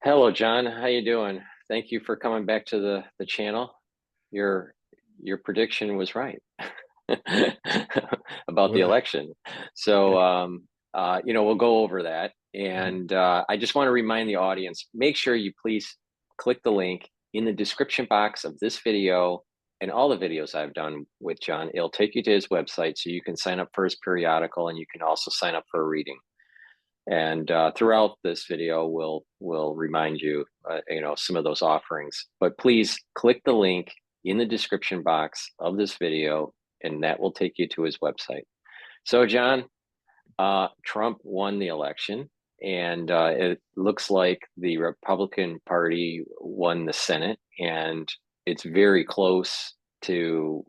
Hello, John. How you doing? Thank you for coming back to the channel. Your your prediction was right about the Well, election. So, we'll go over that. mhm. And I just want to remind the audience, make sure you please click the link in the description box of this video and all the videos I've done with John. It'll take you to his website so you can sign up for his periodical and you can also sign up for a reading. And throughout this video, we'll remind you, some of those offerings. But please click the link in the description box of this video, and that will take you to his website. So, John, Trump won the election, and it looks like the Republican Party won the Senate, and it's very close to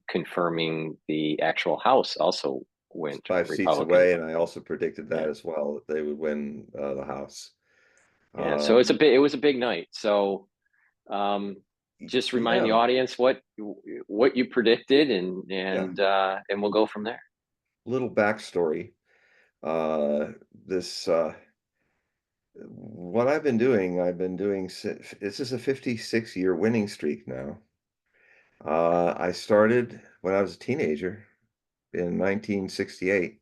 confirming the actual House also It's went 5 seats Republican. away, and I also predicted that Yeah. as well, that they would win the House. Yeah, so Um, it was a big night. So um, just remind the yeah, audience what you predicted, yeah. and we'll go from there. Little backstory. This what I've been doing. This is a 56-year winning streak now. I started when I was a teenager in 1968.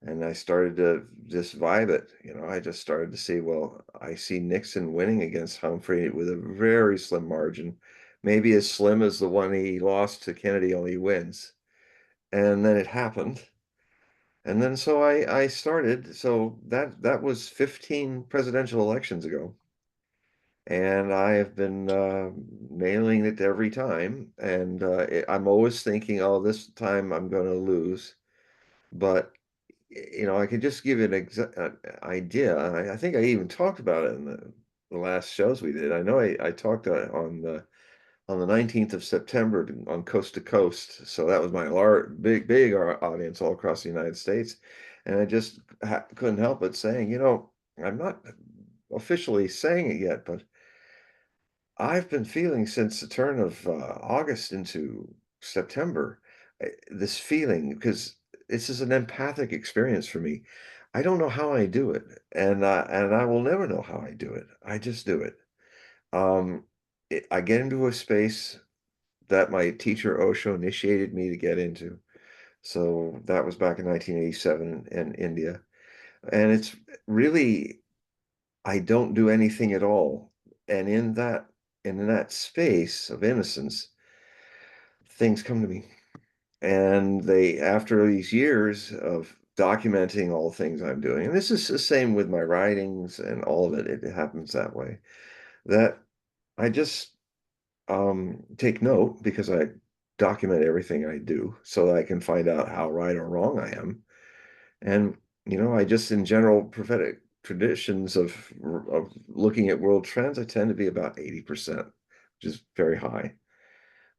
And I started to just vibe it. I just started to see, well, I see Nixon winning against Humphrey with a very slim margin, maybe as slim as the one he lost to Kennedy, only he wins. And then it happened. And then so I started. So that was 15 presidential elections ago. And I have been nailing it every time. And I'm always thinking, oh, this time I'm going to lose. But I could just give you an idea. I think I even talked about it in the last shows we did. I know I talked on the 19th of September on Coast to Coast. So that was my big audience all across the United States. And I just couldn't help but saying, I'm not officially saying it yet, but I've been feeling since the turn of August into September, this feeling, because this is an empathic experience for me. I don't know how I do it, and I will never know how I do it. I just do it. Um, I get into a space that my teacher Osho initiated me to get into. So that was back in 1987 in India, and it's really I don't do anything at all. And in that space of innocence, things come to me. And they, after these years of documenting all the things I'm doing, and this is the same with my writings and all of it, it happens that way, that I just take note because I document everything I do so that I can find out how right or wrong I am. And, I just in general prophetic traditions of looking at world trends, I tend to be about 80%, which is very high.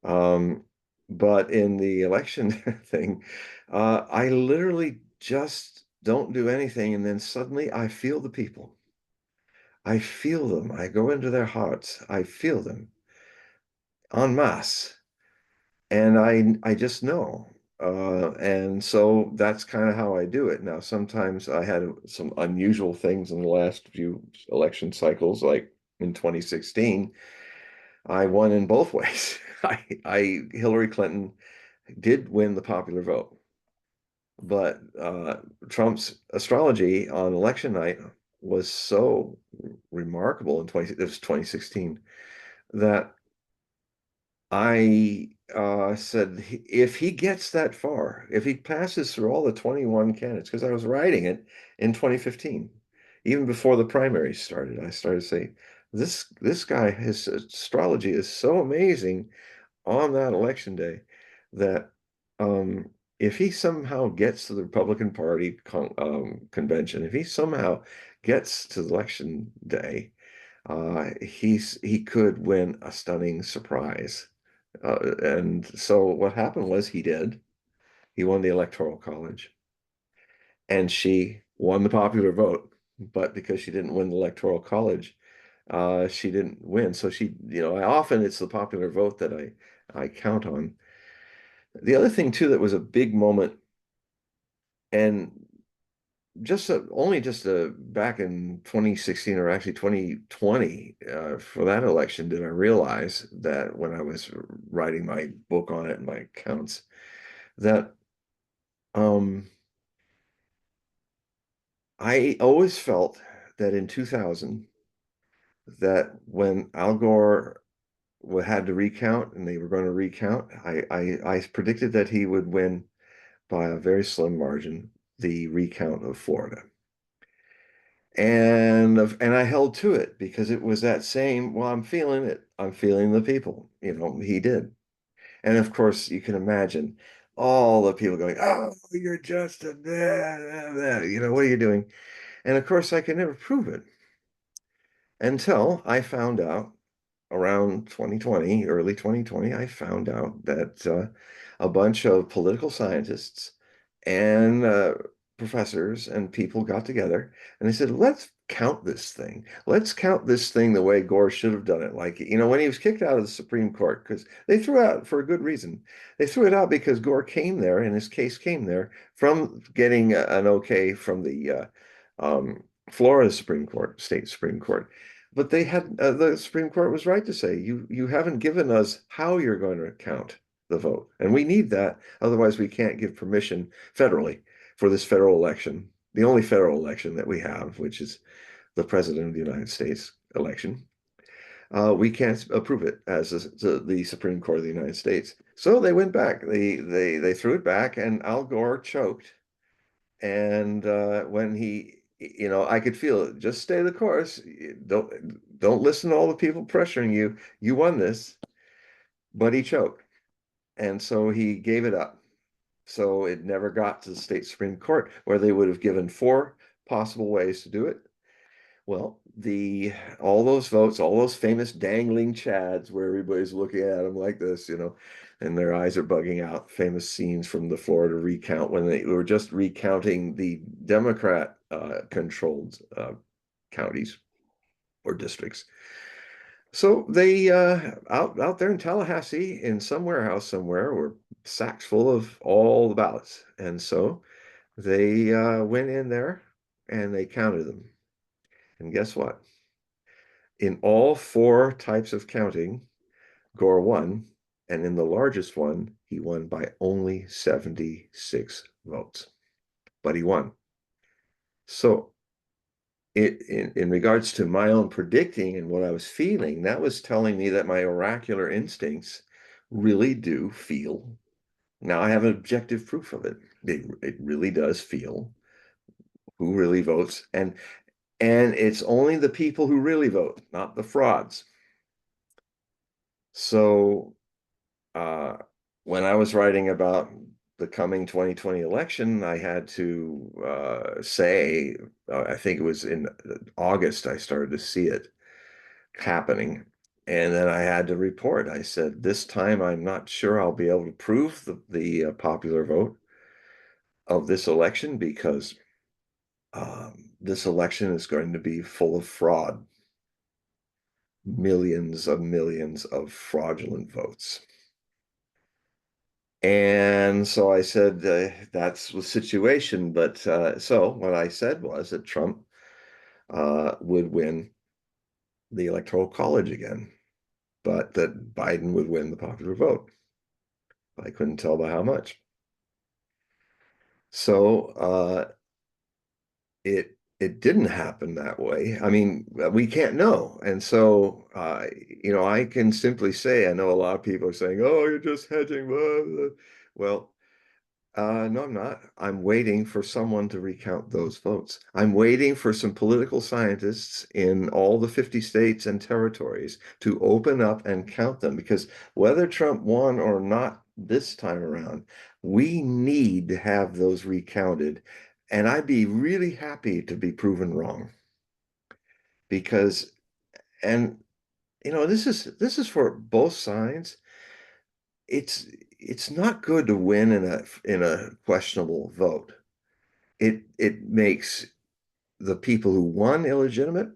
Um, but in the election thing, I literally just don't do anything. And then suddenly I feel the people. I feel them. I go into their hearts. I feel them en masse. And I just know. And so that's kind of how I do it. Now, sometimes I had some unusual things in the last few election cycles, like in 2016, I won in both ways. Hillary Clinton did win the popular vote, but Trump's astrology on election night was so remarkable it was 2016, that I said, if he gets that far, if he passes through all the 21 candidates, because I was writing it in 2015, even before the primaries started, I started saying, this guy, his astrology is so amazing on that election day that if he somehow gets to the Republican Party convention, if he somehow gets to election day, he could win a stunning surprise. And so what happened was he did. He won the Electoral College, and she won the popular vote. But because she didn't win the Electoral College, she didn't win. So I often it's the popular vote that I count on. The other thing too that was a big moment, and only just back in 2016, or actually 2020, for that election, did I realize that when I was writing my book on it and my accounts, that um, I always felt that in 2000, that when Al Gore had to recount and they were going to recount, I predicted that he would win by a very slim margin the recount of Florida. And I held to it because it was that same, well, I'm feeling it. I'm feeling the people. He did. And of course, you can imagine all the people going, "Oh, you're just a blah, blah, blah. What are you doing?" And of course, I could never prove it until I found out around 2020, early 2020, I found out that a bunch of political scientists and professors and people got together and they said, let's count this thing. Let's count this thing the way Gore should have done it. Like, when he was kicked out of the Supreme Court, because they threw out for a good reason. They threw it out because Gore came there and his case came there from getting an okay from the Florida Supreme Court, state Supreme Court. But the Supreme Court was right to say, you haven't given us how you're going to count the vote. And we need that. Otherwise, we can't give permission federally for this federal election, the only federal election that we have, which is the President of the United States election. We can't approve it as the Supreme Court of the United States. So they went back. They threw it back, and Al Gore choked. And when I could feel it. Just stay the course. Don't listen to all the people pressuring you. You won this, but he choked, and so he gave it up. So it never got to the state Supreme Court, where they would have given four possible ways to do it. Well, all those votes, all those famous dangling chads where everybody's looking at them like this, and their eyes are bugging out. Famous scenes from the Florida recount when they were just recounting the Democrat controlled counties or districts. So they out there in Tallahassee in some warehouse somewhere were sacks full of all the ballots. And so they went in there and they counted them. And guess what? In all four types of counting, Gore won. And in the largest one, he won by only 76 votes. But he won. So in regards to my own predicting and what I was feeling, that was telling me that my oracular instincts really do feel. Now I have objective proof of it. It really does feel who really votes. And it's only the people who really vote, not the frauds. So when I was writing about the coming 2020 election, I had to say, I think it was in August, I started to see it happening. And then I had to report. I said, this time I'm not sure I'll be able to prove the popular vote of this election because this election is going to be full of fraud. Millions of fraudulent votes. And so I said, that's the situation. But so what I said was that Trump would win the Electoral College again, but that Biden would win the popular vote. I couldn't tell by how much. So it didn't happen that way. I mean, we can't know. And so, I can simply say, I know a lot of people are saying, oh, you're just hedging. Blah, blah. Well, no, I'm not. I'm waiting for someone to recount those votes. I'm waiting for some political scientists in all the 50 states and territories to open up and count them, because whether Trump won or not this time around, we need to have those recounted. And I'd be really happy to be proven wrong because, and this is for both sides. It's not good to win in a questionable vote. It makes the people who won illegitimate.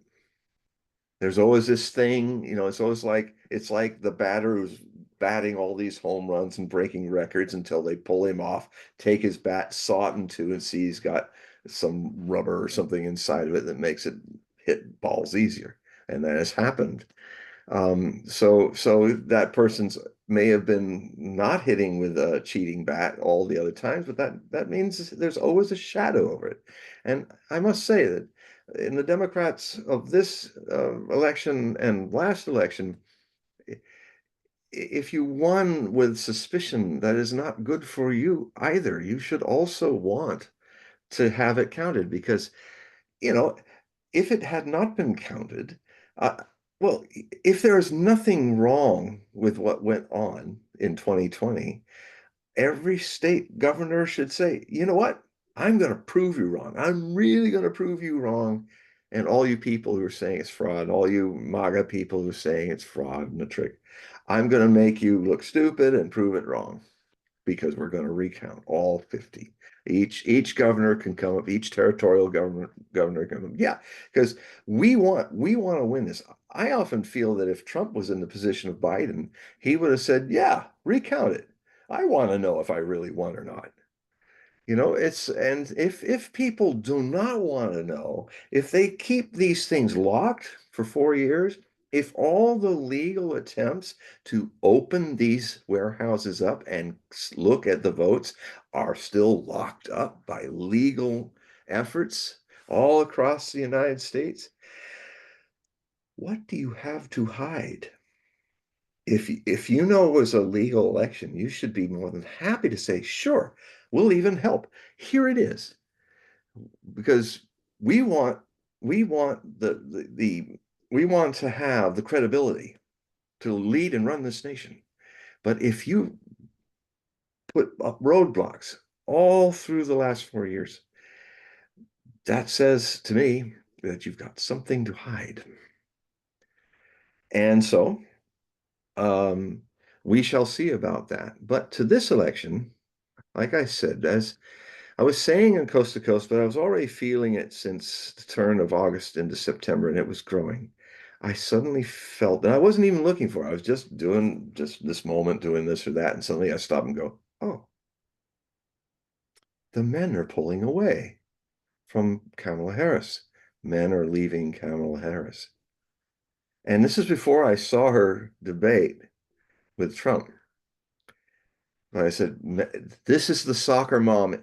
There's always this thing, it's always it's like the batter who's batting all these home runs and breaking records until they pull him off, take his bat, saw it in two, and see he's got some rubber or something inside of it that makes it hit balls easier. And that has happened. So that person's may have been not hitting with a cheating bat all the other times, but that means there's always a shadow over it. And I must say that in the Democrats of this election and last election, if you won with suspicion, that is not good for you either. You should also want to have it counted because, you know, if it had not been counted, uh, well, if there is nothing wrong with what went on in 2020, every state governor should say, you know what? I'm going to prove you wrong. I'm really going to prove you wrong. And all you people who are saying it's fraud, all you MAGA people who are saying it's fraud and a trick, I'm going to make you look stupid and prove it wrong because we're going to recount all 50. Each governor can come up, each territorial governor can come up. Yeah, because we want to win this. I often feel that if Trump was in the position of Biden, he would have said, yeah, recount it. I want to know if I really won or not. It's and if people do not want to know, if they keep these things locked for 4 years, if all the legal attempts to open these warehouses up and look at the votes are still locked up by legal efforts all across the United States, what do you have to hide? If you know it was a legal election, you should be more than happy to say, sure, we'll even help. Here it is. Because we want we want the we want to have the credibility to lead and run this nation. But if you put up roadblocks all through the last 4 years, that says to me that you've got something to hide. And so um, we shall see about that. But to this election, like I said, as I was saying in Coast to Coast, but I was already feeling it since the turn of August into September, and it was growing. I suddenly felt, and I wasn't even looking for it. I was just doing just this moment, doing this or that, and suddenly I stop and go, oh, the men are pulling away from Kamala Harris. Men are leaving Kamala Harris. And this is before I saw her debate with Trump. I said, this is the soccer mom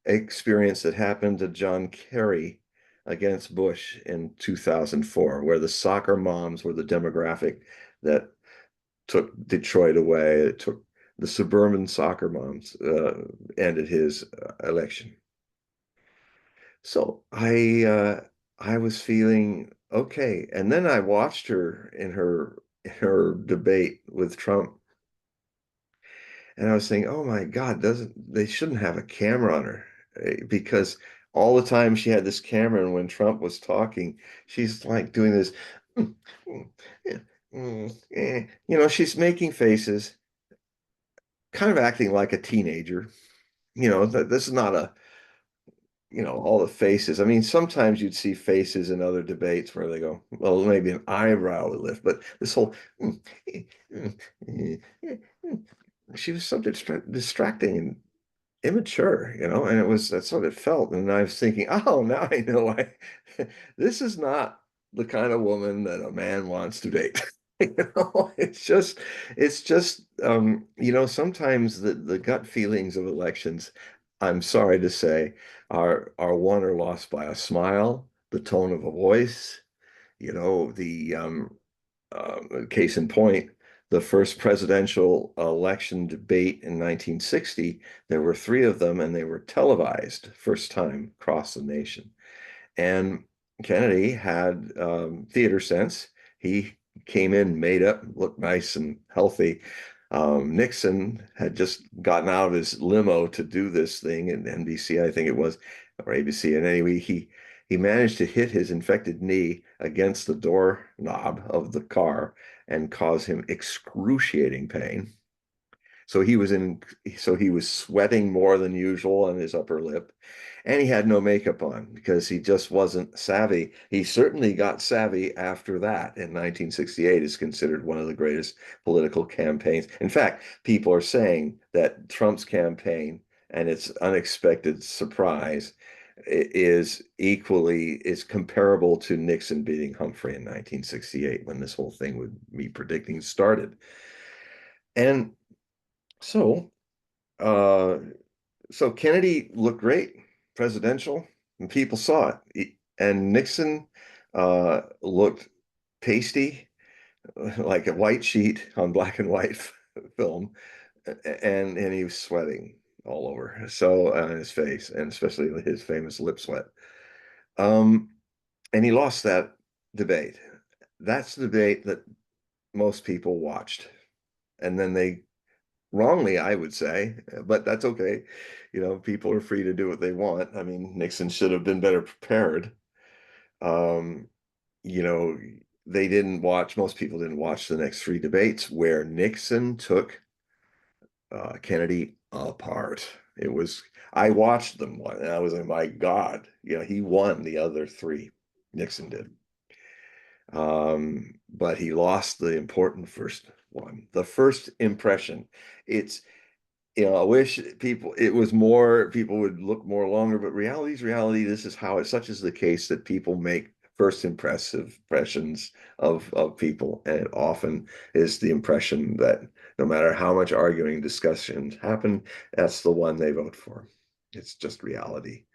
experience that happened to John Kerry against Bush in 2004, where the soccer moms were the demographic that took Detroit away. It took the suburban soccer moms ended his election. So I was feeling okay, and then I watched her in her debate with Trump. And I was saying, oh my God, doesn't they shouldn't have a camera on her because all the time she had this camera, and when Trump was talking, she's like doing this, mm, mm, eh, she's making faces, kind of acting like a teenager. This is not all the faces. I mean, sometimes you'd see faces in other debates where they go, well, maybe an eyebrow would lift, but this whole, she was so distracting and immature, and that's what it felt. And I was thinking, oh, now I know why this is not the kind of woman that a man wants to date. It's just sometimes the gut feelings of elections, I'm sorry to say, are won or lost by a smile, the tone of a voice, the case in point, the first presidential election debate in 1960, there were three of them and they were televised first time across the nation. And Kennedy had theater sense. He came in, made up, looked nice and healthy. Nixon had just gotten out of his limo to do this thing in NBC, I think it was, or ABC. And anyway, he managed to hit his infected knee against the door knob of the car and cause him excruciating pain. So he was sweating more than usual on his upper lip, and he had no makeup on because he just wasn't savvy. He certainly got savvy after that. In 1968 is considered one of the greatest political campaigns. In fact, people are saying that Trump's campaign and its unexpected surprise is comparable to Nixon beating Humphrey in 1968 when this whole thing with me predicting started. And so uh so Kennedy looked great, presidential, and people saw it. And Nixon looked pasty, like a white sheet on black and white film, and he was sweating all over, so on his face, and especially his famous lip sweat. Um, and he lost that debate. That's the debate that most people watched, and then they wrongly, I would say, but that's okay. People are free to do what they want. I mean, Nixon should have been better prepared. Um, you know, they didn't watch, most people didn't watch the next three debates where Nixon took Kennedy apart. I watched them and I was like, my God, he won the other three. Nixon did. But he lost the important first one, the first impression. It's I wish people would look more longer, but reality's reality. This is how such is the case that people make first impressions of people, and it often is the impression that no matter how much arguing discussions happen, that's the one they vote for. It's just reality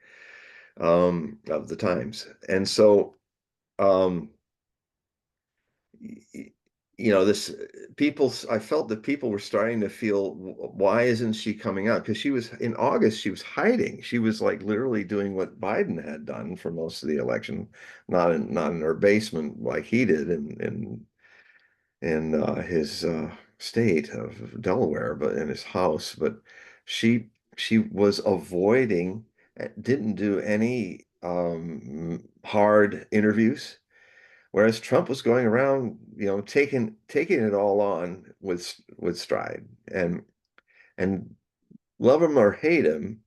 of the times. And so um this people, I felt that people were starting to feel, why isn't she coming out? Because she was in August, she was hiding. She was like literally doing what Biden had done for most of the election, not in her basement like he did in his state of Delaware, but in his house. But she she was avoiding, didn't do any hard interviews. Whereas Trump was going around, taking it all on with stride, and love him or hate him,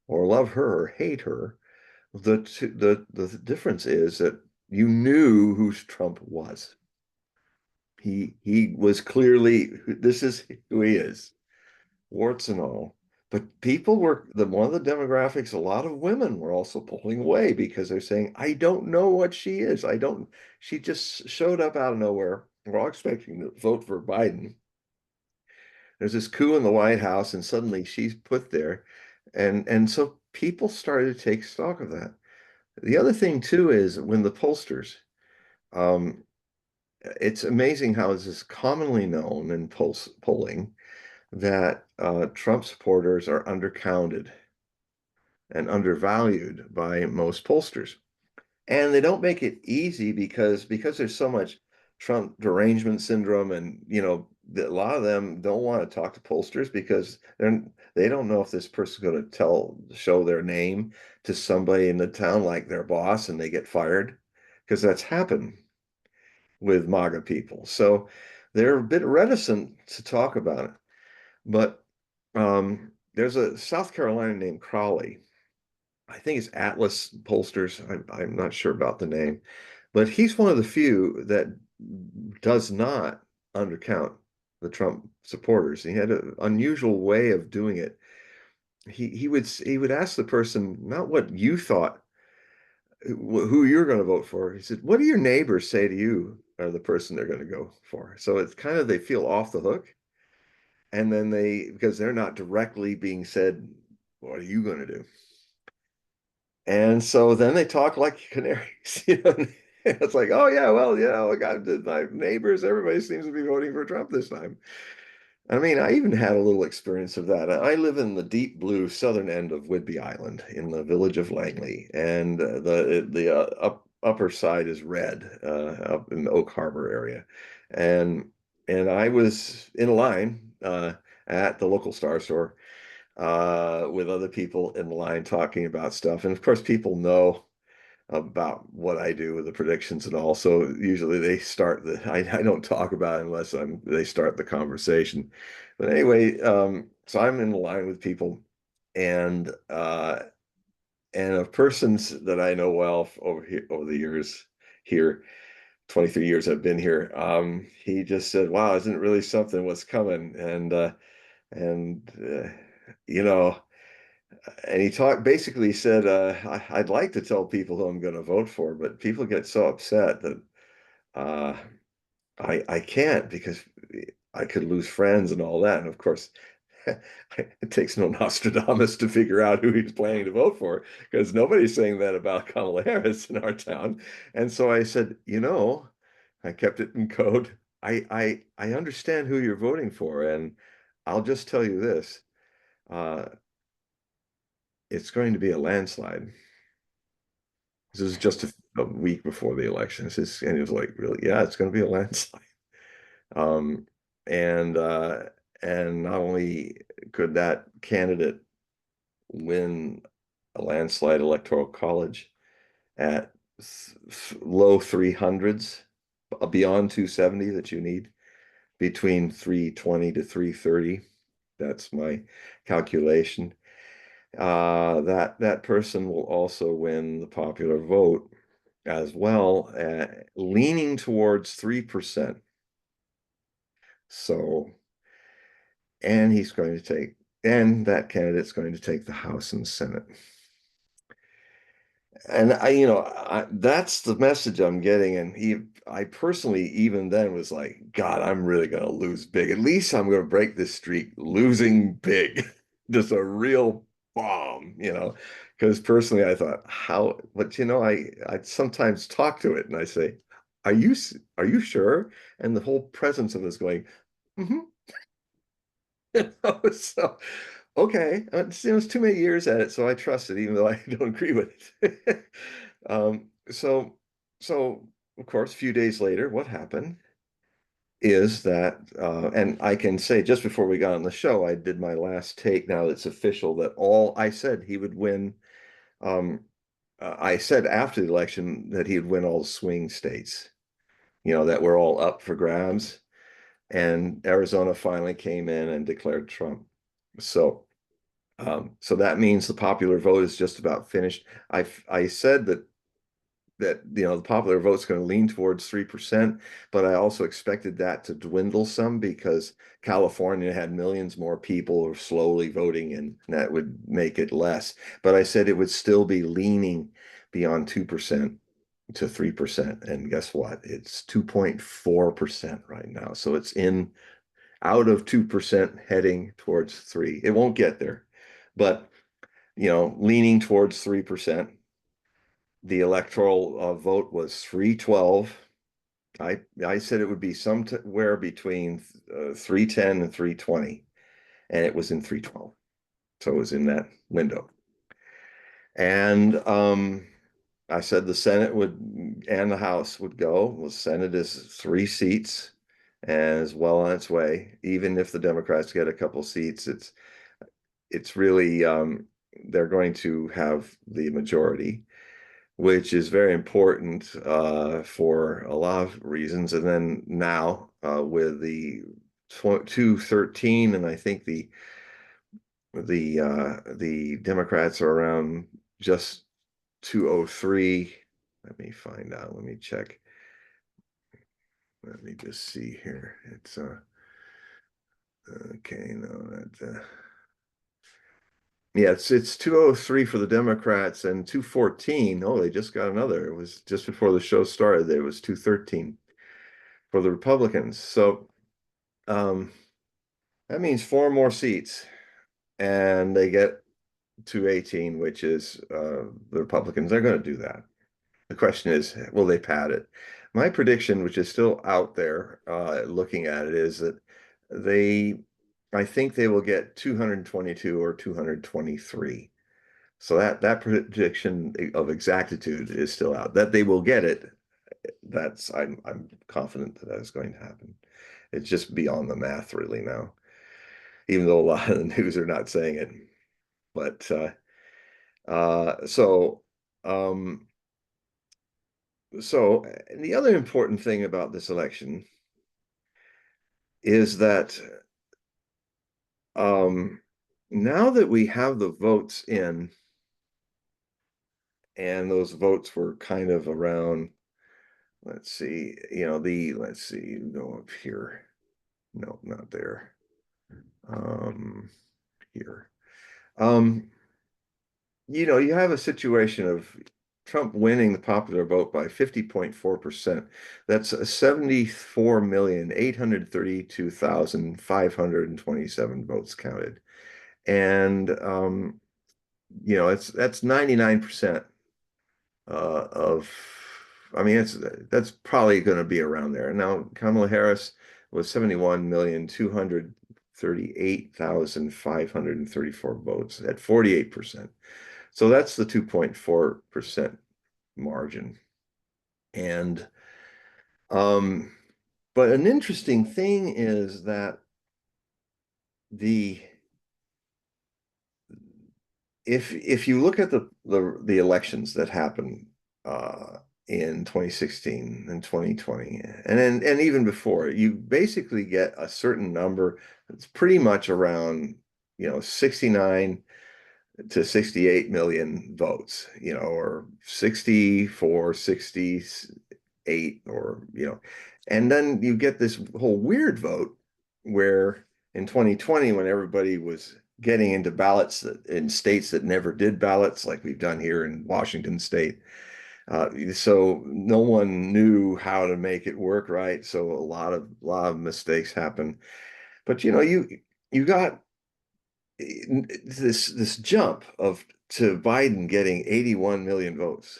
or love her or hate her. The difference is that you knew who Trump was. He was clearly, this is who he is, warts and all. But people were one of the demographics, a lot of women were also pulling away because they're saying, I don't know what she is. She just showed up out of nowhere. We're all expecting to vote for Biden. There's this coup in the White House, and suddenly she's put there. And so people started to take stock of that. The other thing too is when the pollsters, um, it's amazing how this is commonly known in polling that Trump supporters are undercounted and undervalued by most pollsters. And they don't make it easy because there's so much Trump derangement syndrome, and a lot of them don't want to talk to pollsters because they don't know if this person's going to show their name to somebody in the town like their boss and they get fired, because that's happened with MAGA people. So they're a bit reticent to talk about it. But there's a South Carolina named Crowley. I think it's Atlas Pollsters. I'm not sure about the name, but he's one of the few that does not undercount the Trump supporters. He had an unusual way of doing it. He would ask the person not what you thought, who you're going to vote for. He said, "What do your neighbors say to you are the person they're going to go for?" So it's kind of, they feel off the hook, and then because they're not directly being said, "What are you going to do?" And so then they talk like canaries. It's like, oh yeah, well, I got my neighbors, everybody seems to be voting for Trump this time. I mean, I even had a little experience of that. I live in the deep blue southern end of Whidbey Island in the village of Langley, and the upper side is red, up in the Oak Harbor area, and I was in a line at the local Star Store with other people in the line talking about stuff. And of course, people know about what I do with the predictions and all. So usually they start I don't talk about it unless they start the conversation. But anyway, so I'm in the line with people, and of persons that I know well over the years here, 23 years I've been here. He just said, "Wow, isn't it really something what's coming?" And you know, And he basically said, I'd like to tell people who I'm going to vote for, but people get so upset that uh, I can't because I could lose friends and all that. And of course, it takes no Nostradamus to figure out who he's planning to vote for because nobody's saying that about Kamala Harris in our town. And so I said, I kept it in code. I understand who you're voting for, and I'll just tell you this. Uh, it's going to be a landslide. This is just a week before the election. And he was like, really? Yeah, it's going to be a landslide. Um, and uh, and not only could that candidate win a landslide electoral college at low 300s, beyond 270 that you need, between 320 to 330. That's my calculation. That person will also win the popular vote as well, leaning towards 3%. So, and that candidate's going to take the House and Senate. And that's the message I'm getting. And I personally, even then, was like, God, I'm really going to lose big. At least I'm going to break this streak losing big, just a real bomb, because personally I thought, but I sometimes talk to it and I say, are you sure? And the whole presence of us going, mm-hmm. So, okay, it's too many years at it, so I trust it, even though I don't agree with it. Um, so, so of course, a few days later, what happened is that, and I can say just before we got on the show, I did my last take. Now it's official that all I said he would win. Um, I said after the election that he would win all the swing states, that were all up for grabs. And Arizona finally came in and declared Trump. So that means the popular vote is just about finished. I said that the popular vote's going to lean towards 3%, but I also expected that to dwindle some because California had millions more people slowly voting, and that would make it less. But I said it would still be leaning beyond 2% to 3%. And guess what? It's 2.4% right now. So it's out of 2% heading towards 3. It won't get there, but leaning towards 3%. The electoral vote was 312. I said it would be somewhere between 310 and 320, and it was in 312. So it was in that window. And I said the Senate and the House would go. Well, the Senate is 3 seats and is well on its way. Even if the Democrats get a couple seats, it's really they're going to have the majority, which is very important for a lot of reasons. And then now with the 213, and I think the Democrats are around just 203. Let me find out. Let me check. Let me just see here. It's okay. No, that. Yeah, it's 203 for the Democrats and 214. Oh, they just got another. It was just before the show started. It was 213 for the Republicans. So um, that means 4 more seats, and they get 218, which is the Republicans. They're going to do that. The question is, will they pad it? My prediction, which is still out there, looking at it, is that they, I think they will get 222 or 223. So that prediction of exactitude is still out. That they will get it, I'm confident that is going to happen. It's just beyond the math really now, even though a lot of the news are not saying it. But so um, the other important thing about this election is that um, now that we have the votes in, and those votes were kind of around, let's see, let's see, go up here. No, not there. Here. Um, you have a situation of Trump winning the popular vote by 50.4%. That's 74,832,527 votes counted. And that's 99% of, I mean, that's probably going to be around there. Now, Kamala Harris was 71,238,534 votes at 48%. So that's the 2.4% margin. And um, but an interesting thing is that the if you look at the elections that happened in 2016 and 2020 and even before, you basically get a certain number that's pretty much around 69 to 68 million votes, or 64, 68, or and then you get this whole weird vote where in 2020, when everybody was getting into ballots in states that never did ballots, like we've done here in Washington State. So no one knew how to make it work right. So a lot of mistakes happen. But you got this jump to Biden getting 81 million votes,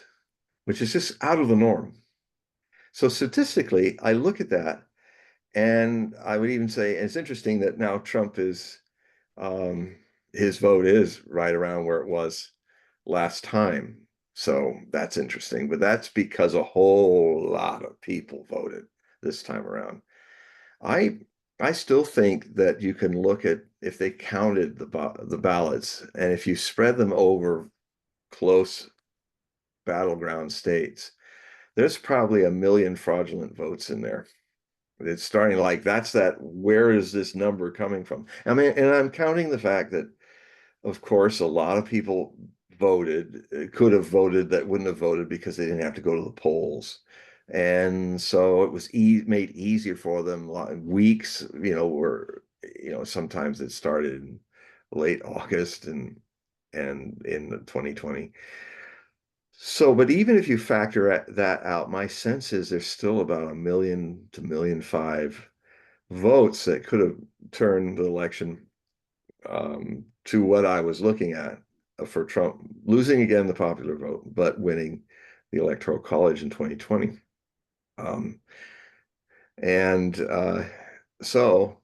which is just out of the norm. So statistically, I look at that and I would even say it's interesting that now Trump is um, his vote is right around where it was last time. So that's interesting, but that's because a whole lot of people voted this time around. I I still think that you can look at if they counted the ballots and if you spread them over close battleground states, there's probably a million fraudulent votes in there. It's starting like where is this number coming from? I mean, and I'm counting the fact that, of course, a lot of people could have voted that wouldn't have voted because they didn't have to go to the polls. And so it was made easier for them weeks, where, sometimes it started in late August and in 2020. So, but even if you factor that out, my sense is there's still about a million to million five votes that could have turned the election to what I was looking at for Trump losing again the popular vote, but winning the Electoral College in 2020. Um, and so,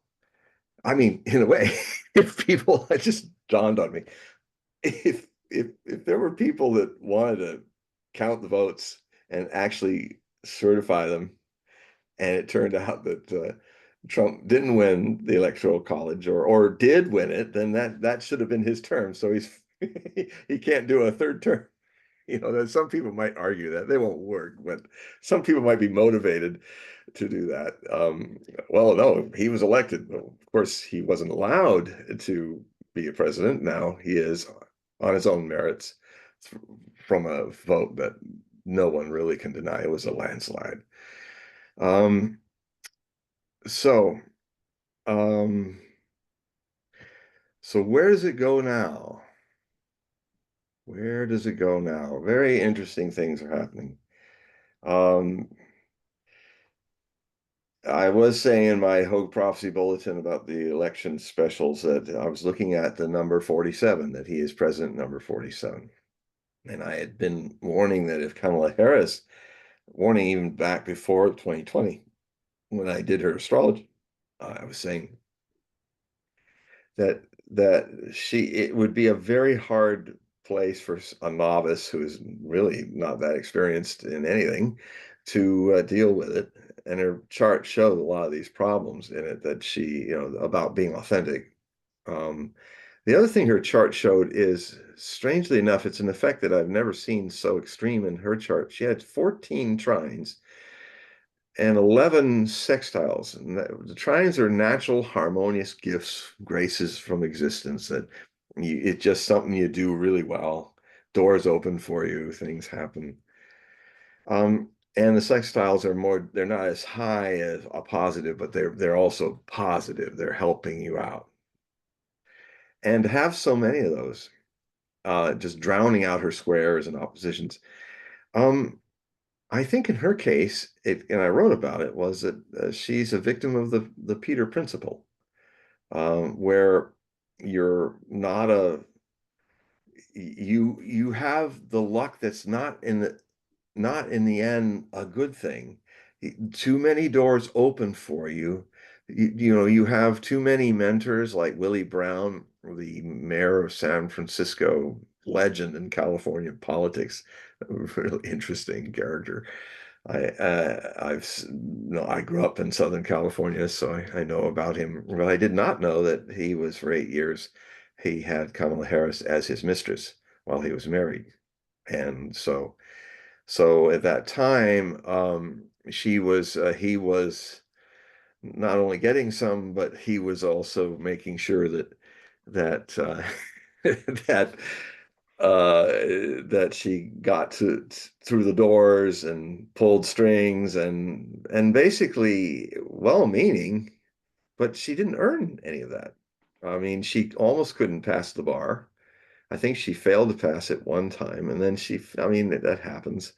I mean, in a way, if people, it just dawned on me, if there were people that wanted to count the votes and actually certify them, and it turned out that Trump didn't win the Electoral College or did win it, then that should have been his term. So he can't do a third term. That some people might argue that they won't work, but some people might be motivated to do that. Well, no, he was elected. Well, of course, he wasn't allowed to be a president. Now he is on his own merits from a vote that no one really can deny. It was a landslide. Um, so, um, so where does it go now? Where does it go now? Very interesting things are happening. Um, I was saying in my Hogue Prophecy Bulletin about the election specials that I was looking at the number 47, that he is president number 47. And I had been warning that if Kamala Harris, warning even back before 2020, when I did her astrology, I was saying that it would be a very hard place for a novice who is really not that experienced in anything to deal with it. And her chart showed a lot of these problems in it that about being authentic. Um, the other thing her chart showed is, strangely enough, it's an effect that I've never seen so extreme in her chart. She had 14 trines and 11 sextiles. And the trines are natural, harmonious gifts, graces from existence that it's just something you do really well. Doors open for you, things happen. And the sextiles they're not as high as a positive, but they're also positive. They're helping you out. And to have so many of those just drowning out her squares and oppositions. Um, I think in her case, and I wrote about it, was that she's a victim of the Peter principle, where you're not a you have the luck that's not in the end a good thing. Too many doors open for you. You know, you have too many mentors like Willie Brown, the mayor of San Francisco, legend in California politics, a really interesting character. No, I grew up in Southern California, so I know about him, but I did not know that he was for 8 years. He had Kamala Harris as his mistress while he was married, and so at that time, he was not only getting some, but he was also making sure that that uh, that she got through the doors and pulled strings and basically well-meaning, but she didn't earn any of that. I mean, she almost couldn't pass the bar. I think she failed to pass it one time, and then I mean, that happens.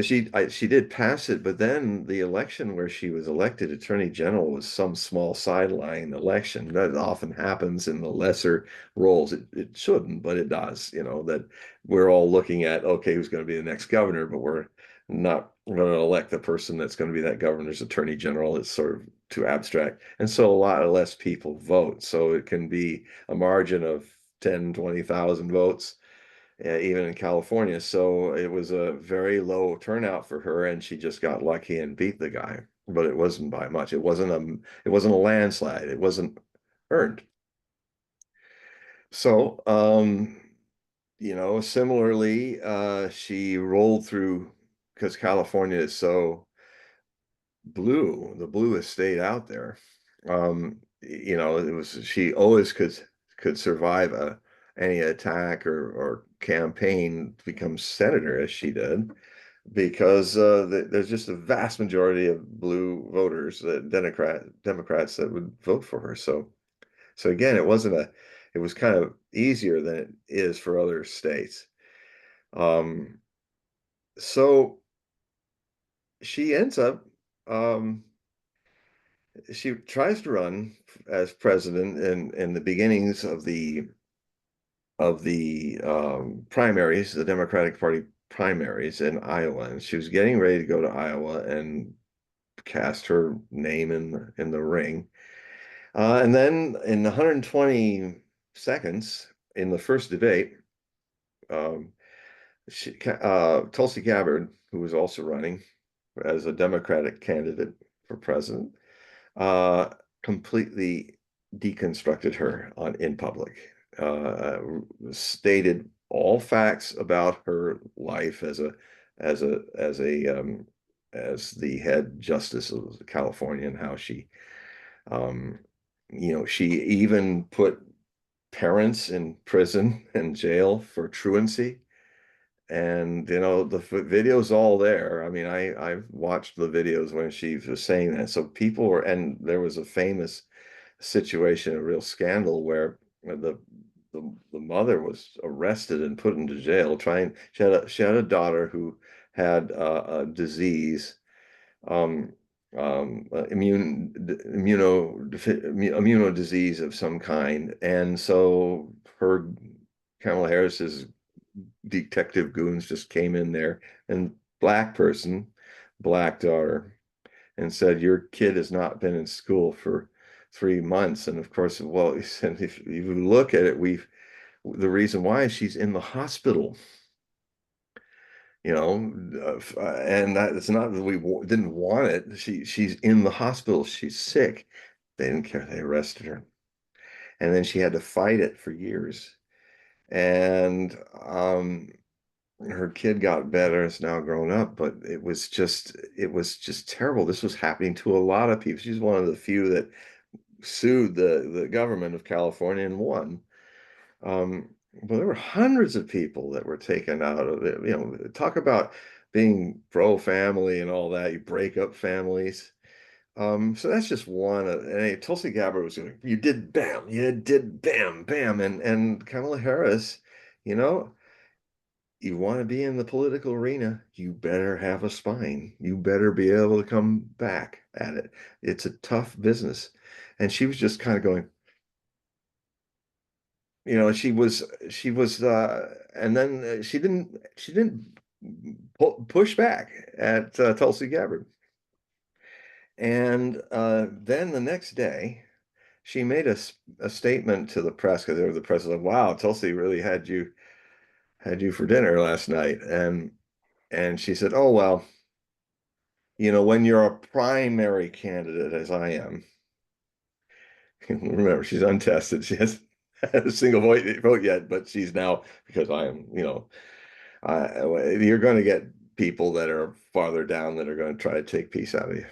She did pass it, but then the election where she was elected Attorney General was some small sideline election. That often happens in the lesser roles. It shouldn't, but it does, you know, that we're all looking at, okay, who's going to be the next governor, but we're not going to elect the person that's going to be that governor's Attorney General. It's sort of too abstract. And so a lot less people vote. So it can be a margin of 10, 20,000 votes even in California. So it was a very low turnout for her, and she just got lucky and beat the guy. But it wasn't by much. It wasn't a landslide. It wasn't earned. So you know, similarly, she rolled through because California is so blue, the bluest state out there. You know, it was she always could survive any attack or campaign to become senator as she did because there's just a vast majority of blue voters, Democrats that would vote for her. So again, it was kind of easier than it is for other states. Um, so she ends up um, she tries to run as president in the beginnings of the primaries, the Democratic Party primaries in Iowa, and she was getting ready to go to Iowa and cast her name in the ring. And then in 120 seconds in the first debate, um, Tulsi Gabbard, who was also running as a Democratic candidate for president, uh, completely deconstructed her in public, stated all facts about her life as a as a as the head justice of California and how um, she even put parents in prison and jail for truancy. And the video's all there. I mean, I've watched the videos when she was saying that. So people were, and there was a famous situation, a real scandal where the mother was arrested and put into jail. She had a daughter who had a disease, um, immuno disease of some kind, and so her Kamala Harris's detective goons just came in there and black person, black daughter, and said, your kid has not been in school for 3 months. And of course, well, he said, if you look at it, the reason why is she's in the hospital, and it's not that we didn't want it. She's in the hospital. She's sick. They didn't care. They arrested her. And then she had to fight it for years. And her kid got better, it's now grown up, but it was just terrible. This was happening to a lot of people. She's one of the few that sued the government of California and won. But there were hundreds of people that were taken out of it. Talk about being pro-family and all that. You break up families. So that's just one. And Tulsi Gabbard was going, you did bam, and Kamala Harris you know, you want to be in the political arena, you better have a spine. You better be able to come back at it. It's a tough business. And she was just kind of going, and then she didn't push back at Tulsi Gabbard. And then the next day, she made a statement to the press, because the press was like, "Wow, Tulsi really had you for dinner last night." And she said, "Oh well, when you're a primary candidate, as I am." Remember, she's untested. She hasn't had a single vote yet, but she's now, because I am, you're going to get people that are farther down that are going to try to take peace out of you.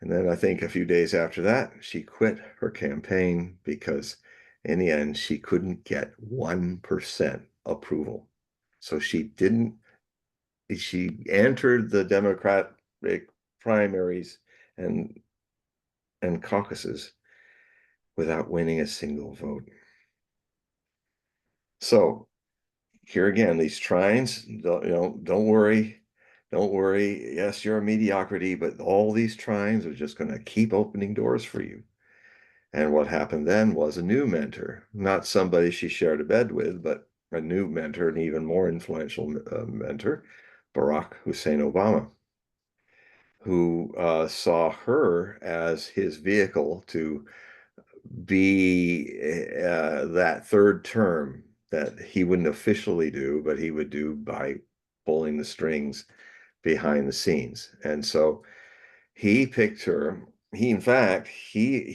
And then I think a few days after that, she quit her campaign because in the end, she couldn't get 1% approval. So she entered the Democratic primaries and caucuses without winning a single vote. So here again, these trines, don't worry. Don't worry. Yes, you're a mediocrity, but all these trines are just going to keep opening doors for you. And what happened then was a new mentor, not somebody she shared a bed with, but a new mentor, an even more influential mentor, Barack Hussein Obama, who saw her as his vehicle to be that third term that he wouldn't officially do, but he would do by pulling the strings behind the scenes. And so he picked her. In fact, he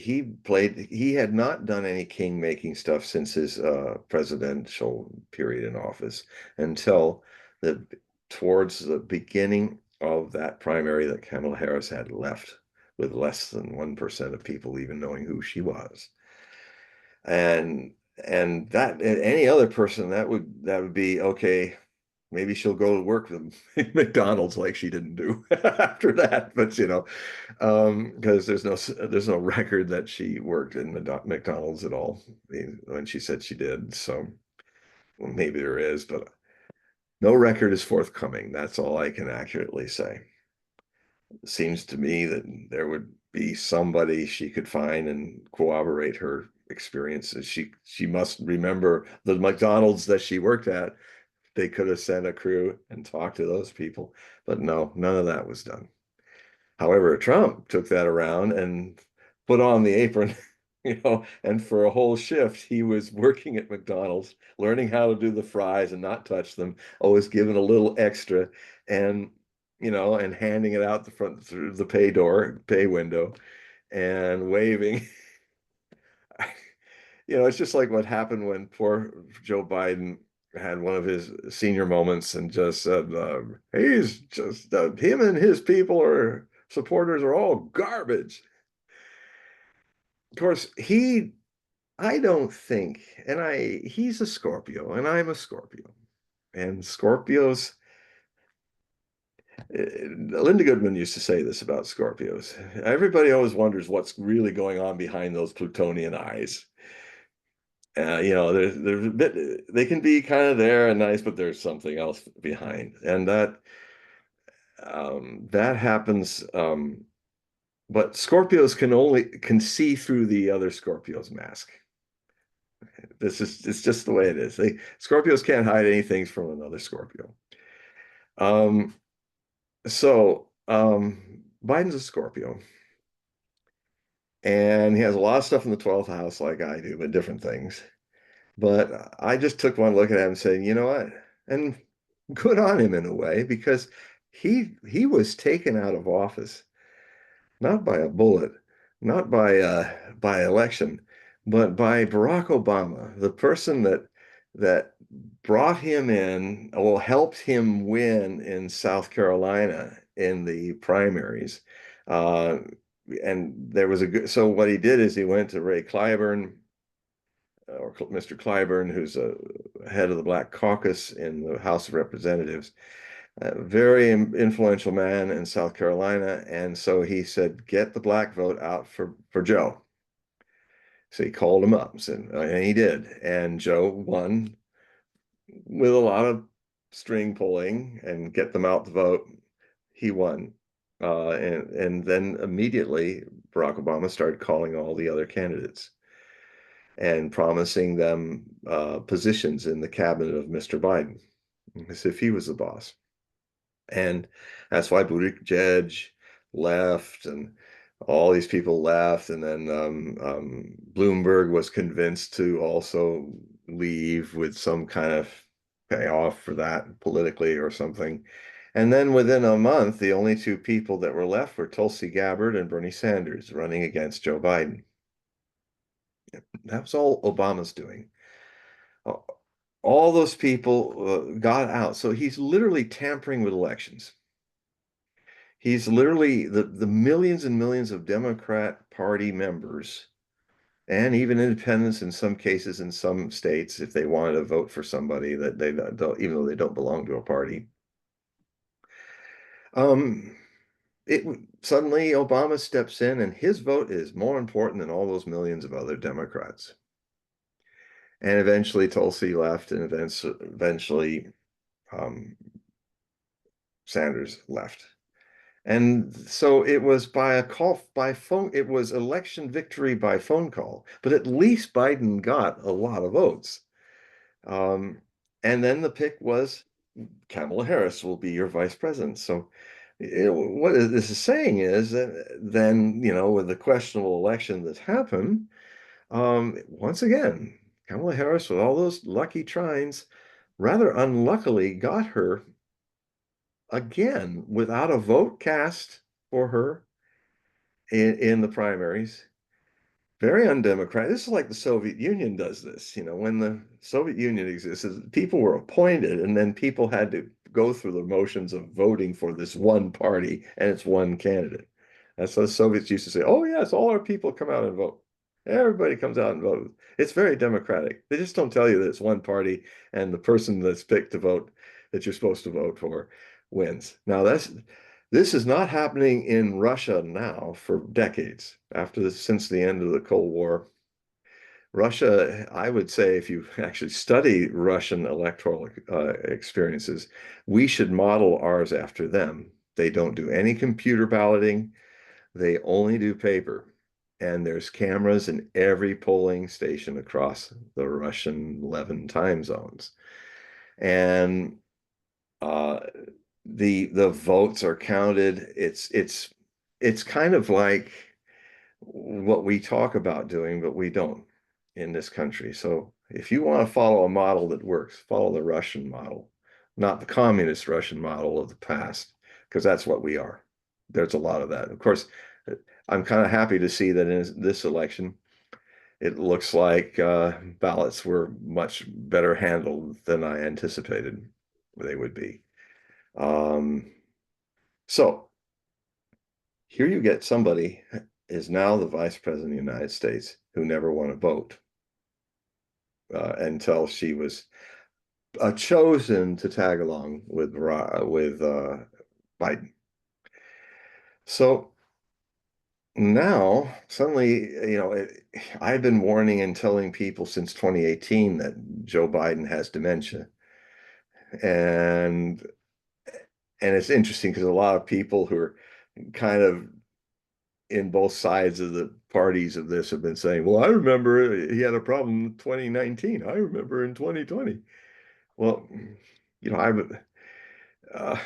had not done any king-making stuff since his presidential period in office until the towards the beginning of that primary that Kamala Harris had left with less than 1% of people even knowing who she was. And that any other person that would be okay. Maybe she'll go to work with McDonald's like she didn't do after that. But because there's no record that she worked in McDonald's at all when she said she did. So well, maybe there is, but no record is forthcoming. That's all I can accurately say. It seems to me that there would be somebody she could find and corroborate her experiences. She must remember the McDonald's that she worked at. They could have sent a crew and talked to those people, but no, none of that was done. However, Trump took that around and put on the apron, and for a whole shift, he was working at McDonald's, learning how to do the fries and not touch them, always giving a little extra, and and handing it out the front through the pay window, and waving. It's just like what happened when poor Joe Biden had one of his senior moments and just said, he's just him and his people or supporters are all garbage. Of course, I don't think, he's a Scorpio and I'm a Scorpio. And Scorpios, Linda Goodman used to say this about Scorpios. Everybody always wonders what's really going on behind those Plutonian eyes. There's a bit, they can be kind of there and nice, but there's something else behind. And that happens. But Scorpios can see through the other Scorpio's mask. It's just the way it is. Scorpios can't hide anything from another Scorpio. Um, Biden's a Scorpio, and he has a lot of stuff in the 12th house, like I do, but different things. But I just took one look at him and said, you know what? And good on him in a way, because he was taken out of office not by a bullet, not by election, but by Barack Obama, the person that brought him in, well, helped him win in South Carolina in the primaries. Uh, and there was so what he did is he went to Ray Clyburn, or Mr. Clyburn, who's a head of the Black Caucus in the House of Representatives, a very influential man in South Carolina. And so he said, get the black vote out for Joe. So he called him up and said, and he did. And Joe won with a lot of string pulling and get them out to vote. He won. And then immediately Barack Obama started calling all the other candidates and promising them positions in the cabinet of Mr. Biden, as if he was the boss. And that's why Buttigieg left and all these people left. And then Bloomberg was convinced to also leave with some kind of payoff for that politically or something. And then within a month, the only two people that were left were Tulsi Gabbard and Bernie Sanders running against Joe Biden. That was all Obama's doing. All those people got out. So he's literally tampering with elections. He's literally the millions and millions of Democrat Party members and even independents in some cases in some states, if they wanted to vote for somebody that they don't, even though they don't belong to a party. Um, it suddenly Obama steps in and his vote is more important than all those millions of other Democrats. And eventually Tulsi left, and eventually Sanders left. And so it was by a call by phone, it was election victory by phone call, but at least Biden got a lot of votes. Um, and then the pick was Kamala Harris will be your vice president. So what this is saying is that then, with the questionable election that's happened, once again, Kamala Harris, with all those lucky trines, rather unluckily got her again without a vote cast for her in the primaries. Very undemocratic. This is like the Soviet Union does this. When the Soviet Union existed, people were appointed, and then people had to go through the motions of voting for this one party and its one candidate. That's what the Soviets used to say. Oh, yes, all our people come out and vote. Everybody comes out and votes. It's very democratic. They just don't tell you that it's one party and the person that's picked to vote that you're supposed to vote for wins. Now, this is not happening in Russia now for decades. Since the end of the Cold War, Russia, I would say, if you actually study Russian electoral experiences, we should model ours after them. They don't do any computer balloting. They only do paper. And there's cameras in every polling station across the Russian 11 time zones. And the votes are counted. It's kind of like what we talk about doing, but we don't in this country. So if you want to follow a model that works, follow the Russian model, not the communist Russian model of the past, because that's what we are. There's a lot of that. Of course, I'm kind of happy to see that in this election, it looks like ballots were much better handled than I anticipated they would be. So here you get somebody is now the vice president of the United States who never won a vote until she was chosen to tag along with Biden. So now suddenly, I've been warning and telling people since 2018 that Joe Biden has dementia. And it's interesting because a lot of people who are kind of in both sides of the parties of this have been saying, well, I remember he had a problem in 2019. I remember in 2020. Well, uh,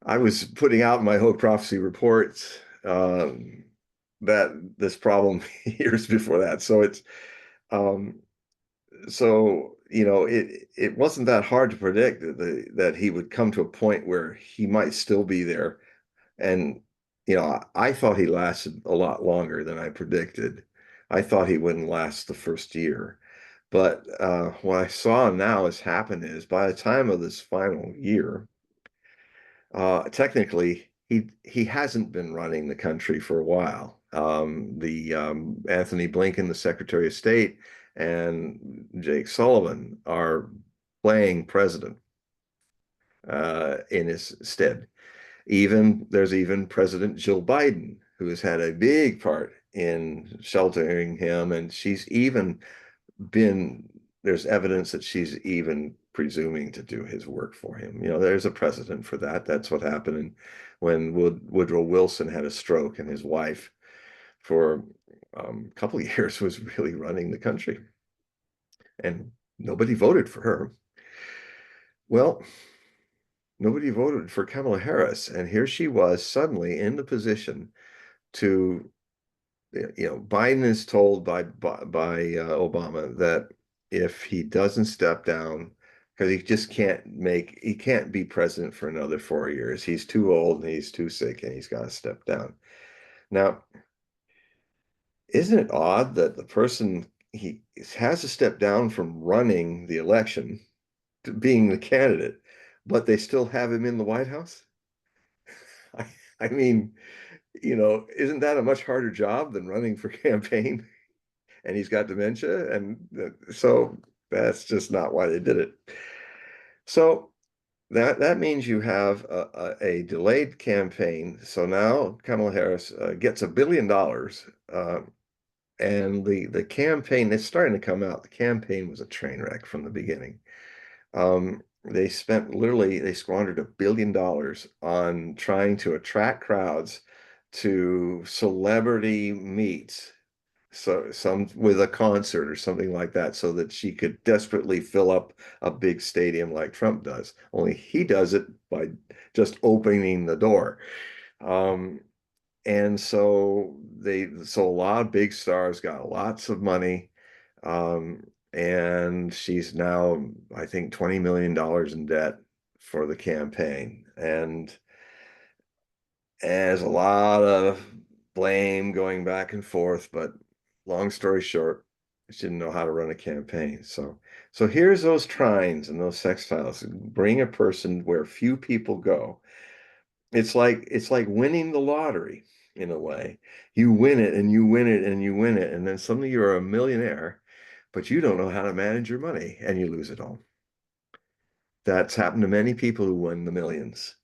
I was putting out in my Hogue prophecy reports that this problem years before that. So um, it wasn't that hard to predict that he would come to a point where he might still be there. And, I thought he lasted a lot longer than I predicted. I thought he wouldn't last the first year. But what I saw now has happened is by the time of this final year, technically, he hasn't been running the country for a while. The Anthony Blinken, the Secretary of State, and Jake Sullivan are playing president in his stead. There's even President Jill Biden, who has had a big part in sheltering him, and she's even been, there's evidence that she's even presuming to do his work for him. You know, there's a precedent for that. That's what happened when Woodrow Wilson had a stroke, and his wife for a couple of years was really running the country, and nobody voted for her. Well, nobody voted for Kamala Harris, and here she was suddenly in the position to, you know, Biden is told by Obama that if he doesn't step down, because he can't be president for another 4 years. He's too old and he's too sick and he's got to step down. Now, isn't it odd that the person he has to step down from running the election to being the candidate, but they still have him in the White House? I, I mean, you know, isn't that a much harder job than running for campaign? And he's got dementia, and so that's just not why they did it. So that means you have a delayed campaign. So now Kamala Harris gets $1 billion, and the campaign, it's starting to come out. The campaign was a train wreck from the beginning. They squandered $1 billion on trying to attract crowds to celebrity meets, so some with a concert or something like that, so that she could desperately fill up a big stadium like Trump does. Only he does it by just opening the door. Um, and so a lot of big stars got lots of money. And she's now, I think, $20 million in debt for the campaign. And there's a lot of blame going back and forth, but long story short, she didn't know how to run a campaign. So here's those trines and those sextiles. Bring a person where few people go. It's like winning the lottery in a way. You win it and you win it and you win it, and then suddenly you're a millionaire, but you don't know how to manage your money and you lose it all. That's happened to many people who won the millions.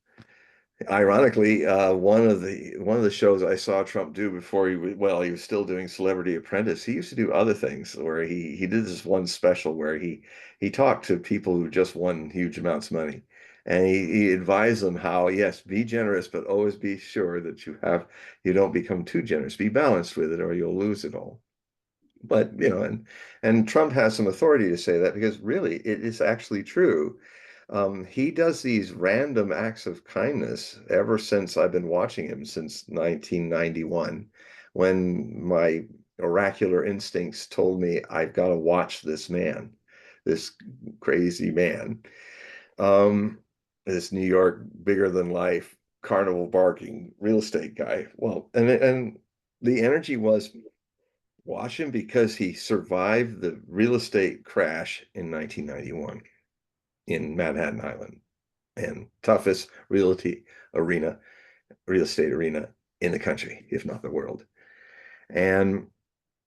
Ironically, one of the shows I saw Trump do before he was still doing Celebrity Apprentice. He used to do other things where he did this one special where he talked to people who just won huge amounts of money, and he advised them how, yes, be generous, but always be sure that you don't become too generous. Be balanced with it, or you'll lose it all. But you know, and Trump has some authority to say that, because really it is actually true. He does these random acts of kindness ever since I've been watching him, since 1991, when my oracular instincts told me I've got to watch this man, this crazy man, um, this New York bigger than life, carnival barking real estate guy. Well, and the energy was, watch him because he survived the real estate crash in 1991 in Manhattan Island, and toughest real estate arena in the country, if not the world. And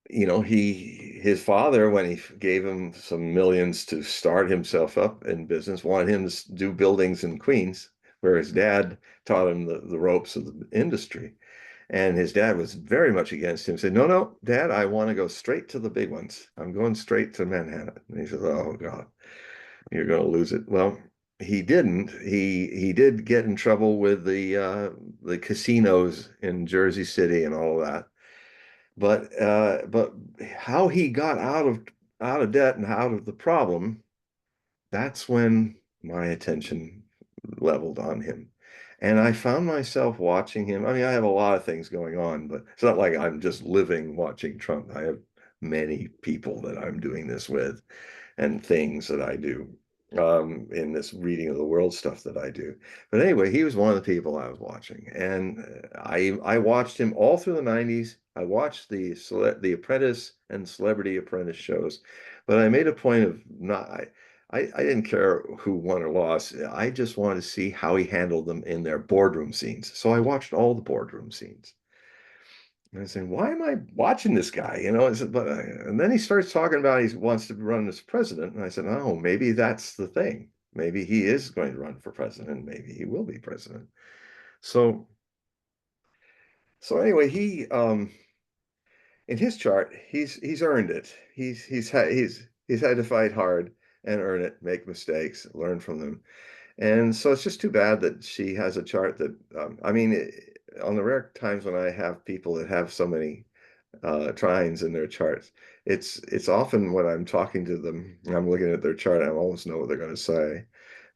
you know, his father, when he gave him some millions to start himself up in business, wanted him to do buildings in Queens, where his dad taught him the ropes of the industry. And his dad was very much against him, said, no, no, Dad, I want to go straight to the big ones. I'm going straight to Manhattan. And he said, oh, God, you're going to lose it. Well, he didn't. He did get in trouble with the casinos in Jersey City and all of that. But how he got out of debt and out of the problem, that's when my attention leveled on him. And I found myself watching him. I mean, I have a lot of things going on, but it's not like I'm just living watching Trump. I have many people that I'm doing this with, and things that I do, in this reading of the world stuff that I do. But anyway, he was one of the people I was watching, and I watched him all through the 90s. I watched the Apprentice and Celebrity Apprentice shows, but I made a point of not. I didn't care who won or lost. I just wanted to see how he handled them in their boardroom scenes. So I watched all the boardroom scenes. And I was saying, why am I watching this guy? You know, and then he starts talking about he wants to run as president. And I said, oh, maybe that's the thing. Maybe he is going to run for president. Maybe he will be president. So, so anyway, in his chart, he's earned it. He's had to fight hard and earn it, make mistakes, learn from them. And so it's just too bad that she has a chart that, I mean, on the rare times when I have people that have so many trines in their charts, it's often when I'm talking to them, I'm looking at their chart, I almost know what they're going to say.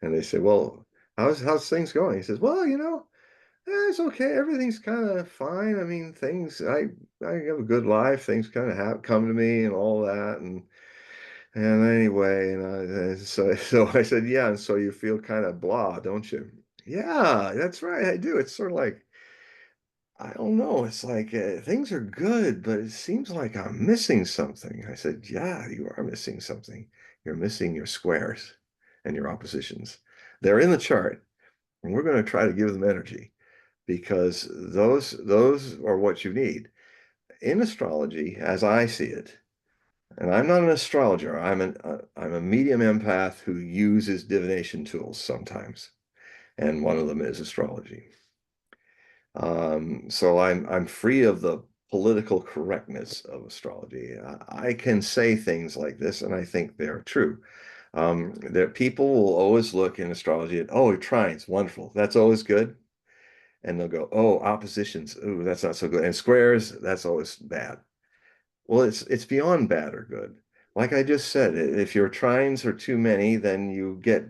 And they say, well, how's things going? He says, well, it's okay. Everything's kind of fine. I mean, I have a good life. Things kind of have come to me and all that. And anyway, so I said, yeah. And so you feel kind of blah, don't you? Yeah, that's right. I do. It's sort of like, I don't know. It's like things are good, but it seems like I'm missing something. I said, yeah, you are missing something. You're missing your squares and your oppositions. They're in the chart, and we're going to try to give them energy because those are what you need. In astrology, as I see it, and I'm not an astrologer, I'm a medium empath who uses divination tools sometimes, and one of them is astrology. So I'm free of the political correctness of astrology. I can say things like this, and I think they're true. That people will always look in astrology at, oh, trines, wonderful, that's always good. And they'll go, oh, oppositions, ooh, that's not so good. And squares, that's always bad. Well, it's beyond bad or good. Like I just said, if your trines are too many, then you get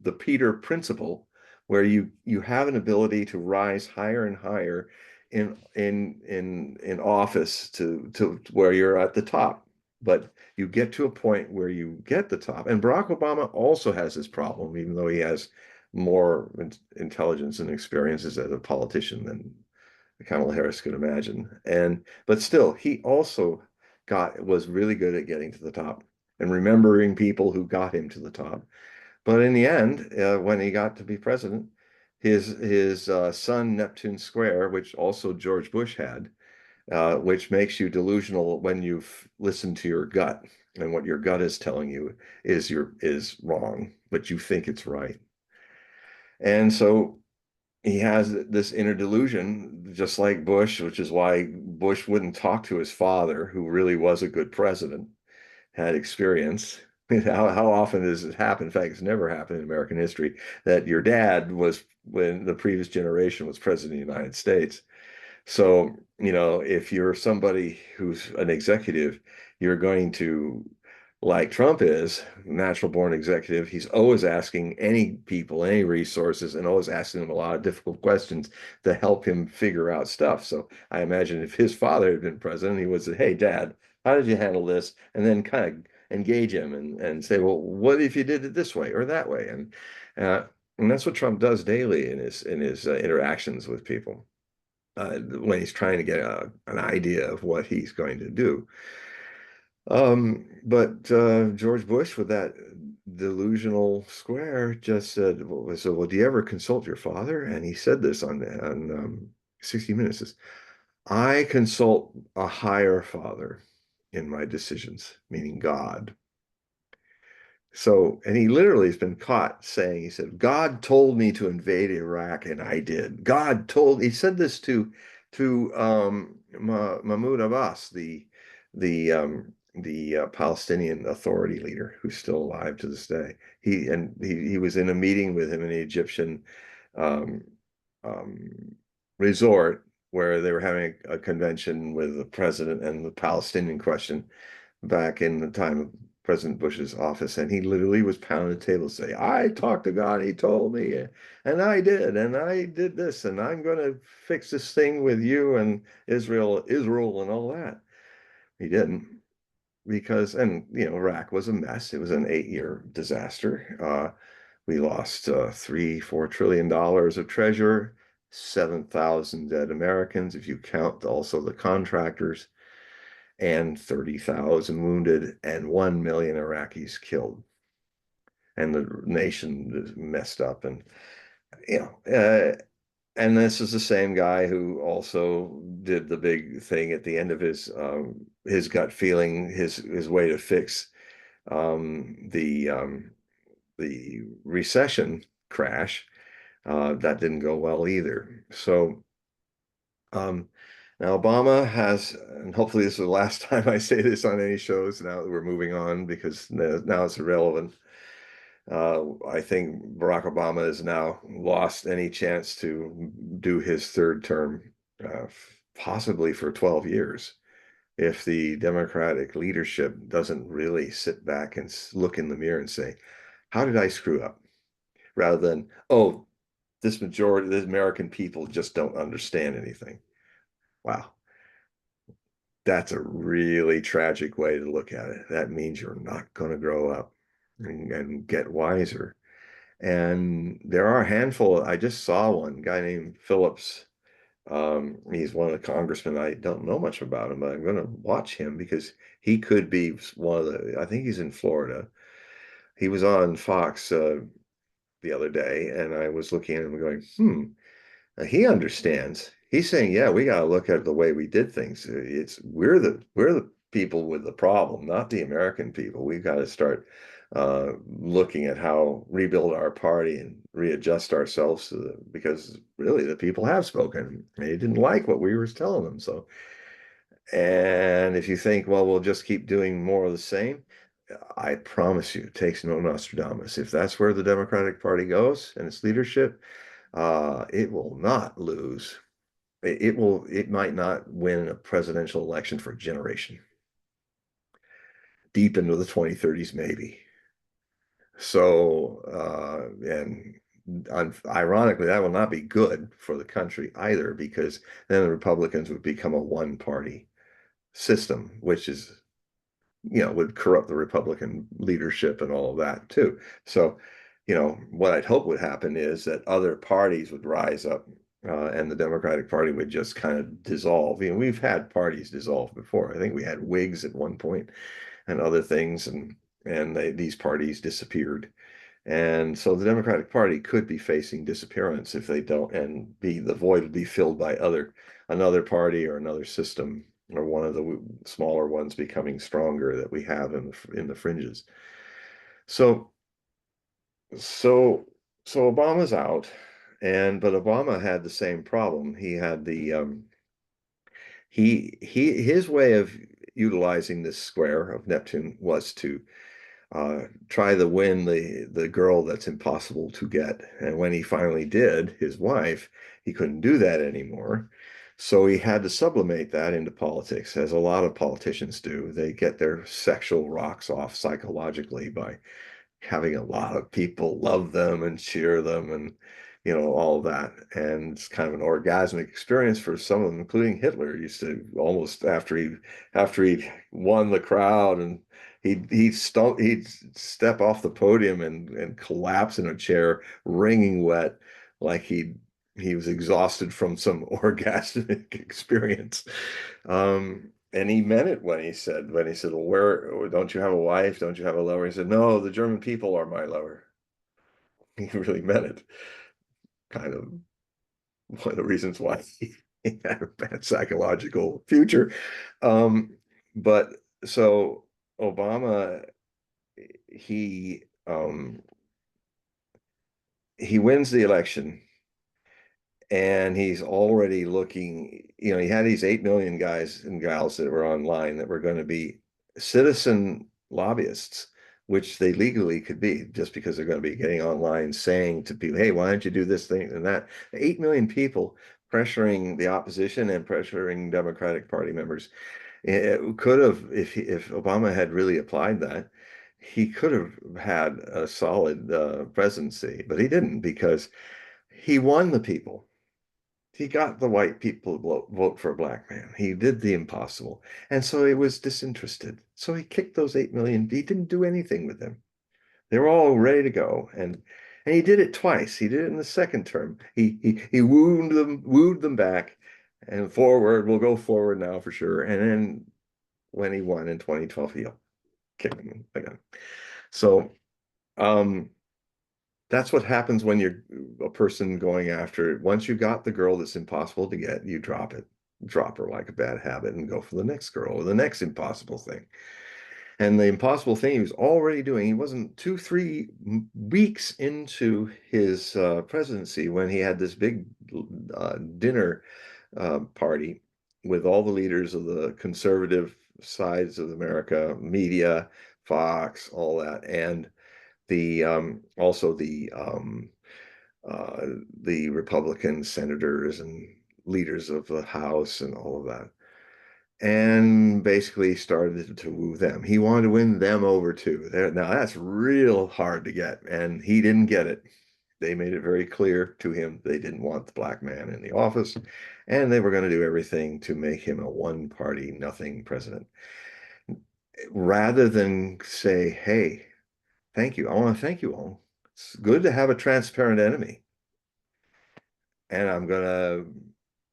the Peter principle, where you have an ability to rise higher and higher in office to where you're at the top. But you get to a point where you get the top. And Barack Obama also has this problem, even though he has more intelligence and experiences as a politician than Kamala Harris could imagine. But still, he also was really good at getting to the top and remembering people who got him to the top. But in the end, when he got to be president, his son Neptune Square, which also George Bush had, which makes you delusional when you've listened to your gut, and what your gut is telling you is wrong, but you think it's right. And so he has this inner delusion, just like Bush, which is why Bush wouldn't talk to his father, who really was a good president, had experience. How often does it happen? In fact, it's never happened in American history that your dad was, when the previous generation was president of the United States. So, if you're somebody who's an executive, you're going to, like Trump is, natural born executive, he's always asking any people, any resources, and always asking them a lot of difficult questions to help him figure out stuff. So I imagine if his father had been president, he would say, hey, Dad, how did you handle this? And then kind of engage him and say, well, what if you did it this way or that way? And that's what Trump does daily in his interactions with people, when he's trying to get an idea of what he's going to do. But George Bush, with that delusional square, just said, well, do you ever consult your father? And he said this on 60 Minutes. Says, I consult a higher father in my decisions, meaning God. So, and he literally has been caught saying, he said, God told me to invade Iraq, and I did. He said this to Mahmoud Abbas, the Palestinian Authority leader, who's still alive to this day. He was in a meeting with him in the Egyptian um, um, resort, where they were having a convention with the president and the Palestinian question back in the time of President Bush's office. And he literally was pounding the table, say, I talked to God, he told me, and I did this, and I'm going to fix this thing with you and Israel, and all that. He didn't, because, Iraq was a mess. It was an 8-year disaster. We lost $3-4 trillion of treasure, 7,000 dead Americans, if you count also the contractors, and 30,000 wounded, and 1 million Iraqis killed. And the nation is messed up. You know, uh, and this is the same guy who also did the big thing at the end of his gut feeling, his way to fix the recession crash. That didn't go well either. So, um, Now, Obama has, and hopefully this is the last time I say this on any shows now that we're moving on because now it's irrelevant. I think Barack Obama has now lost any chance to do his third term, possibly for 12 years, if the Democratic leadership doesn't really sit back and look in the mirror and say, how did I screw up? Rather than, oh, this majority, the American people just don't understand anything. Wow. That's a really tragic way to look at it. That means you're not going to grow up and get wiser. And there are a handful. I just saw one guy named Phillips. He's one of the congressmen. I don't know much about him, but I'm going to watch him because he could be one of the, I think he's in Florida. He was on Fox the other day, and I was looking at him and going, he understands. He's saying, yeah, we got to look at the way we did things. It's we're the people with the problem, not the American people. We've got to start looking at how rebuild our party and readjust ourselves because really the people have spoken. They didn't like what we were telling them. So, and if you think, well, we'll just keep doing more of the same, I promise you, it takes no Nostradamus. If that's where the Democratic Party goes and its leadership, it will not lose. It might not win a presidential election for a generation. Deep into the 2030s, maybe. So, and ironically, that will not be good for the country either, because then the Republicans would become a one-party system, which is, would corrupt the Republican leadership and all of that too. So, what I'd hope would happen is that other parties would rise up, and the Democratic Party would just kind of dissolve. We've had parties dissolve before. I think we had Whigs at one point and other things, and these parties disappeared. And so the Democratic Party could be facing disappearance if they don't, and the void would be filled by another party or another system, or one of the smaller ones becoming stronger that we have in the fringes. So so so Obama's out, but Obama had the same problem. He had the his way of utilizing this square of Neptune was to try to win the girl that's impossible to get. And when he finally did, his wife, he couldn't do that anymore. So he had to sublimate that into politics, as a lot of politicians do. They get their sexual rocks off psychologically by having a lot of people love them and cheer them and all of that. And it's kind of an orgasmic experience for some of them, including Hitler. He used to almost after he won the crowd, and he'd step off the podium and collapse in a chair wringing wet, like he was exhausted from some orgasmic experience. And he meant it when he said, well, where don't you have a wife? Don't you have a lover? He said, no, the German people are my lover. He really meant it. Kind of one of the reasons why he had a bad psychological future. Um, but so Obama, he um, he wins the election, and he's already looking, he had these 8 million guys and gals that were online that were going to be citizen lobbyists, which they legally could be, just because they're going to be getting online saying to people, hey, why don't you do this thing and that? 8 million people pressuring the opposition and pressuring Democratic Party members. It could have, if Obama had really applied that, he could have had a solid presidency, but he didn't, because he won the people. He got the white people to vote for a black man. He did the impossible. And so he was disinterested. So he kicked those 8 million. He didn't do anything with them. They were all ready to go. And he did it twice. He did it in the second term. He wooed them back and forward. We'll go forward now for sure. And then when he won in 2012, he kicked them again. So um that's what happens when you're a person going after it. Once you got the girl that's impossible to get, you drop her like a bad habit and go for the next girl or the next impossible thing. And the impossible thing he was already doing, he wasn't 2, 3 weeks into his presidency when he had this big dinner party with all the leaders of the conservative sides of America, media, Fox, all that, and the also the Republican senators and leaders of the House and all of that, and basically started to woo them. He wanted to win them over too. Now that's real hard to get, and he didn't get it. They made it very clear to him they didn't want the black man in the office, and they were going to do everything to make him a one-party nothing president. Rather than say, hey, thank you, I want to thank you all. It's good to have a transparent enemy. And I'm going to,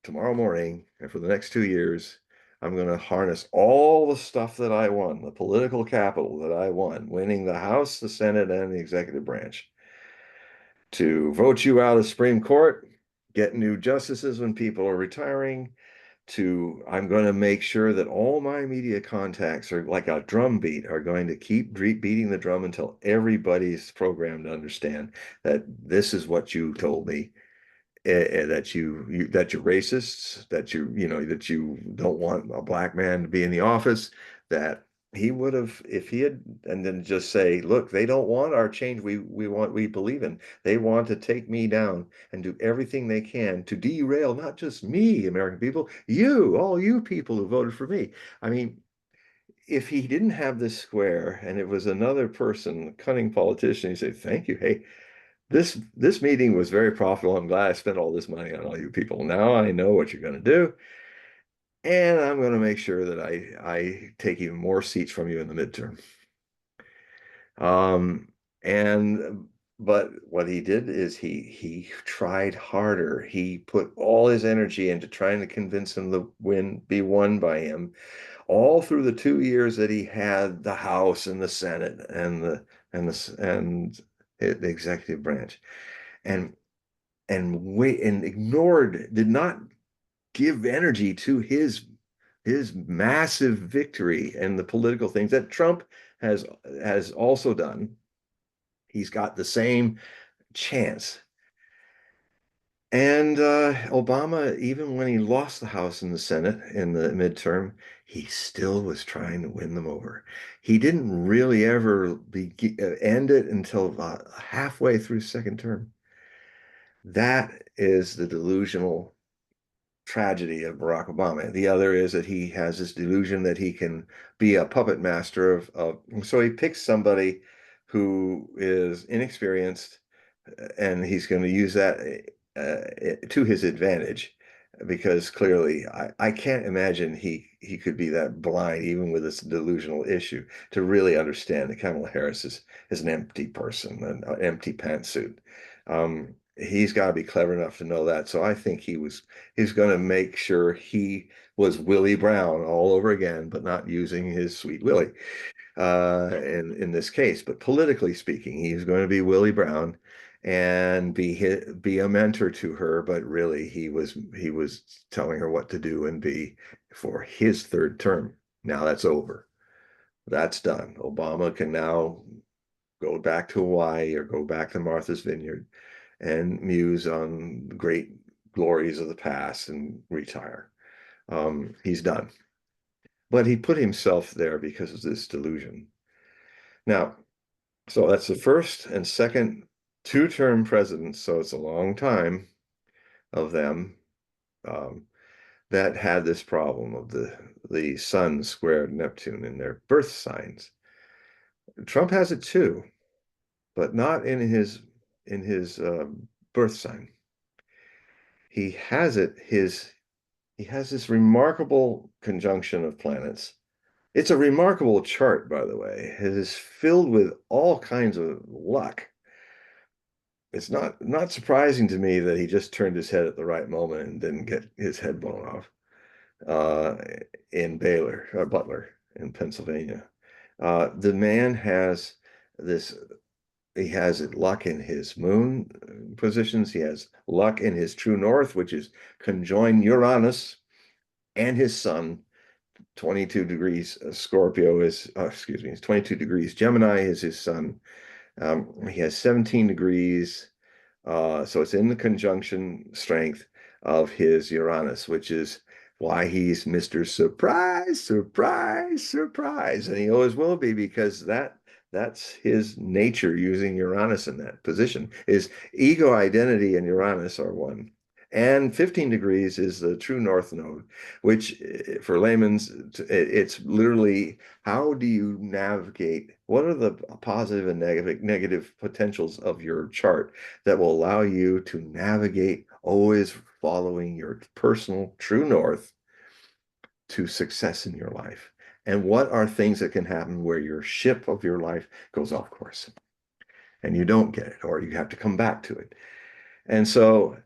tomorrow morning, and for the next 2 years, I'm going to harness all the stuff that I won, the political capital that I won, winning the House, the Senate, and the executive branch, to vote you out of the Supreme Court, get new justices when people are retiring, I'm going to make sure that all my media contacts are like a drum beat, are going to keep beating the drum until everybody's programmed to understand that this is what you told me, that that you're racist, that that you don't want a black man to be in the office, that he would have, if he had, and then just say, look, they don't want our change we believe in. They want to take me down and do everything they can to derail not just me, American people, all you people who voted for me. I mean, if he didn't have this square and it was another person, a cunning politician, he'd say, thank you. Hey, this meeting was very profitable. I'm glad I spent all this money on all you people. Now I know what you're going to do, and I'm going to make sure that I take even more seats from you in the midterm. And but what he did is he tried harder. He put all his energy into trying to convince him to be won by him, all through the 2 years that he had the House and the Senate and the executive branch. And ignored, did not give energy to his massive victory and the political things that Trump has also done. He's got the same chance. And Obama, even when he lost the House and the Senate in the midterm, he still was trying to win them over. He didn't really ever end it until about halfway through second term. That is the delusional tragedy of Barack Obama. The other is that he has this delusion that he can be a puppet master so he picks somebody who is inexperienced, and he's going to use that to his advantage, because clearly I can't imagine he could be that blind, even with this delusional issue, to really understand that Kamala Harris is an empty person, an empty pantsuit. He's got to be clever enough to know that. So I think he's going to make sure he was Willie Brown all over again, but not using his sweet Willie in this case. But politically speaking, he's going to be Willie Brown and be a mentor to her. But really, he was telling her what to do and be for his third term. Now that's over. That's done. Obama can now go back to Hawaii or go back to Martha's Vineyard and muse on great glories of the past and retire. He's done. But he put himself there because of this delusion. Now, so that's the first and second two-term presidents, so it's a long time of them that had this problem of the sun squared Neptune in their birth signs. Trump has it too, but not in his birth sign. He has this remarkable conjunction of planets. It's a remarkable chart, by the way. It is filled with all kinds of luck. It's not surprising to me that he just turned his head at the right moment and didn't get his head blown off in Butler in Pennsylvania. The man has this. He has luck in his moon positions. He has luck in his true north, which is conjoined Uranus, and his sun. 22 degrees Scorpio is, 22 degrees Gemini is his sun. He has 17 degrees. So it's in the conjunction strength of his Uranus, which is why he's Mr. Surprise, surprise, surprise. And he always will be, because that's his nature, using Uranus in that position. His ego, identity, and Uranus are one. And 15 degrees is the true north node, which for layman's, it's literally, how do you navigate? What are the positive and negative potentials of your chart that will allow you to navigate, always following your personal true north to success in your life? And what are things that can happen where your ship of your life goes off course and you don't get it, or you have to come back to it? And so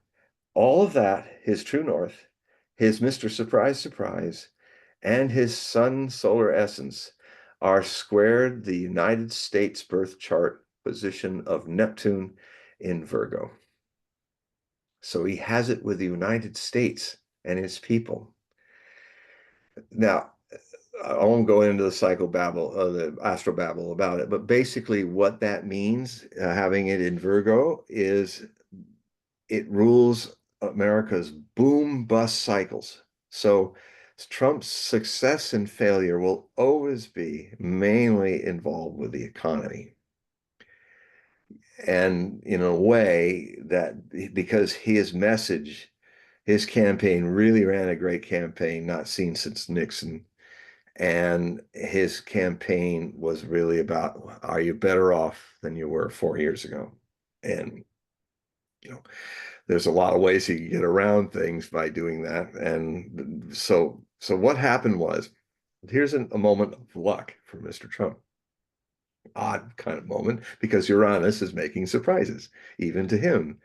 all of that, his true north, his Mr. Surprise, surprise, and his sun solar essence are squared the United States birth chart position of Neptune in Virgo. So he has it with the United States and his people. Now, I won't go into the psychobabble, the astrobabble about it, but basically what that means, having it in Virgo, is it rules America's boom bust cycles. So Trump's success and failure will always be mainly involved with the economy. And in a way that, because his message, his campaign really ran a great campaign, not seen since Nixon. And his campaign was really about, are you better off than you were 4 years ago? And, you know, there's a lot of ways you can get around things by doing that. And so what happened was, here's a moment of luck for Mr. Trump. Odd kind of moment, because Uranus is making surprises, even to him.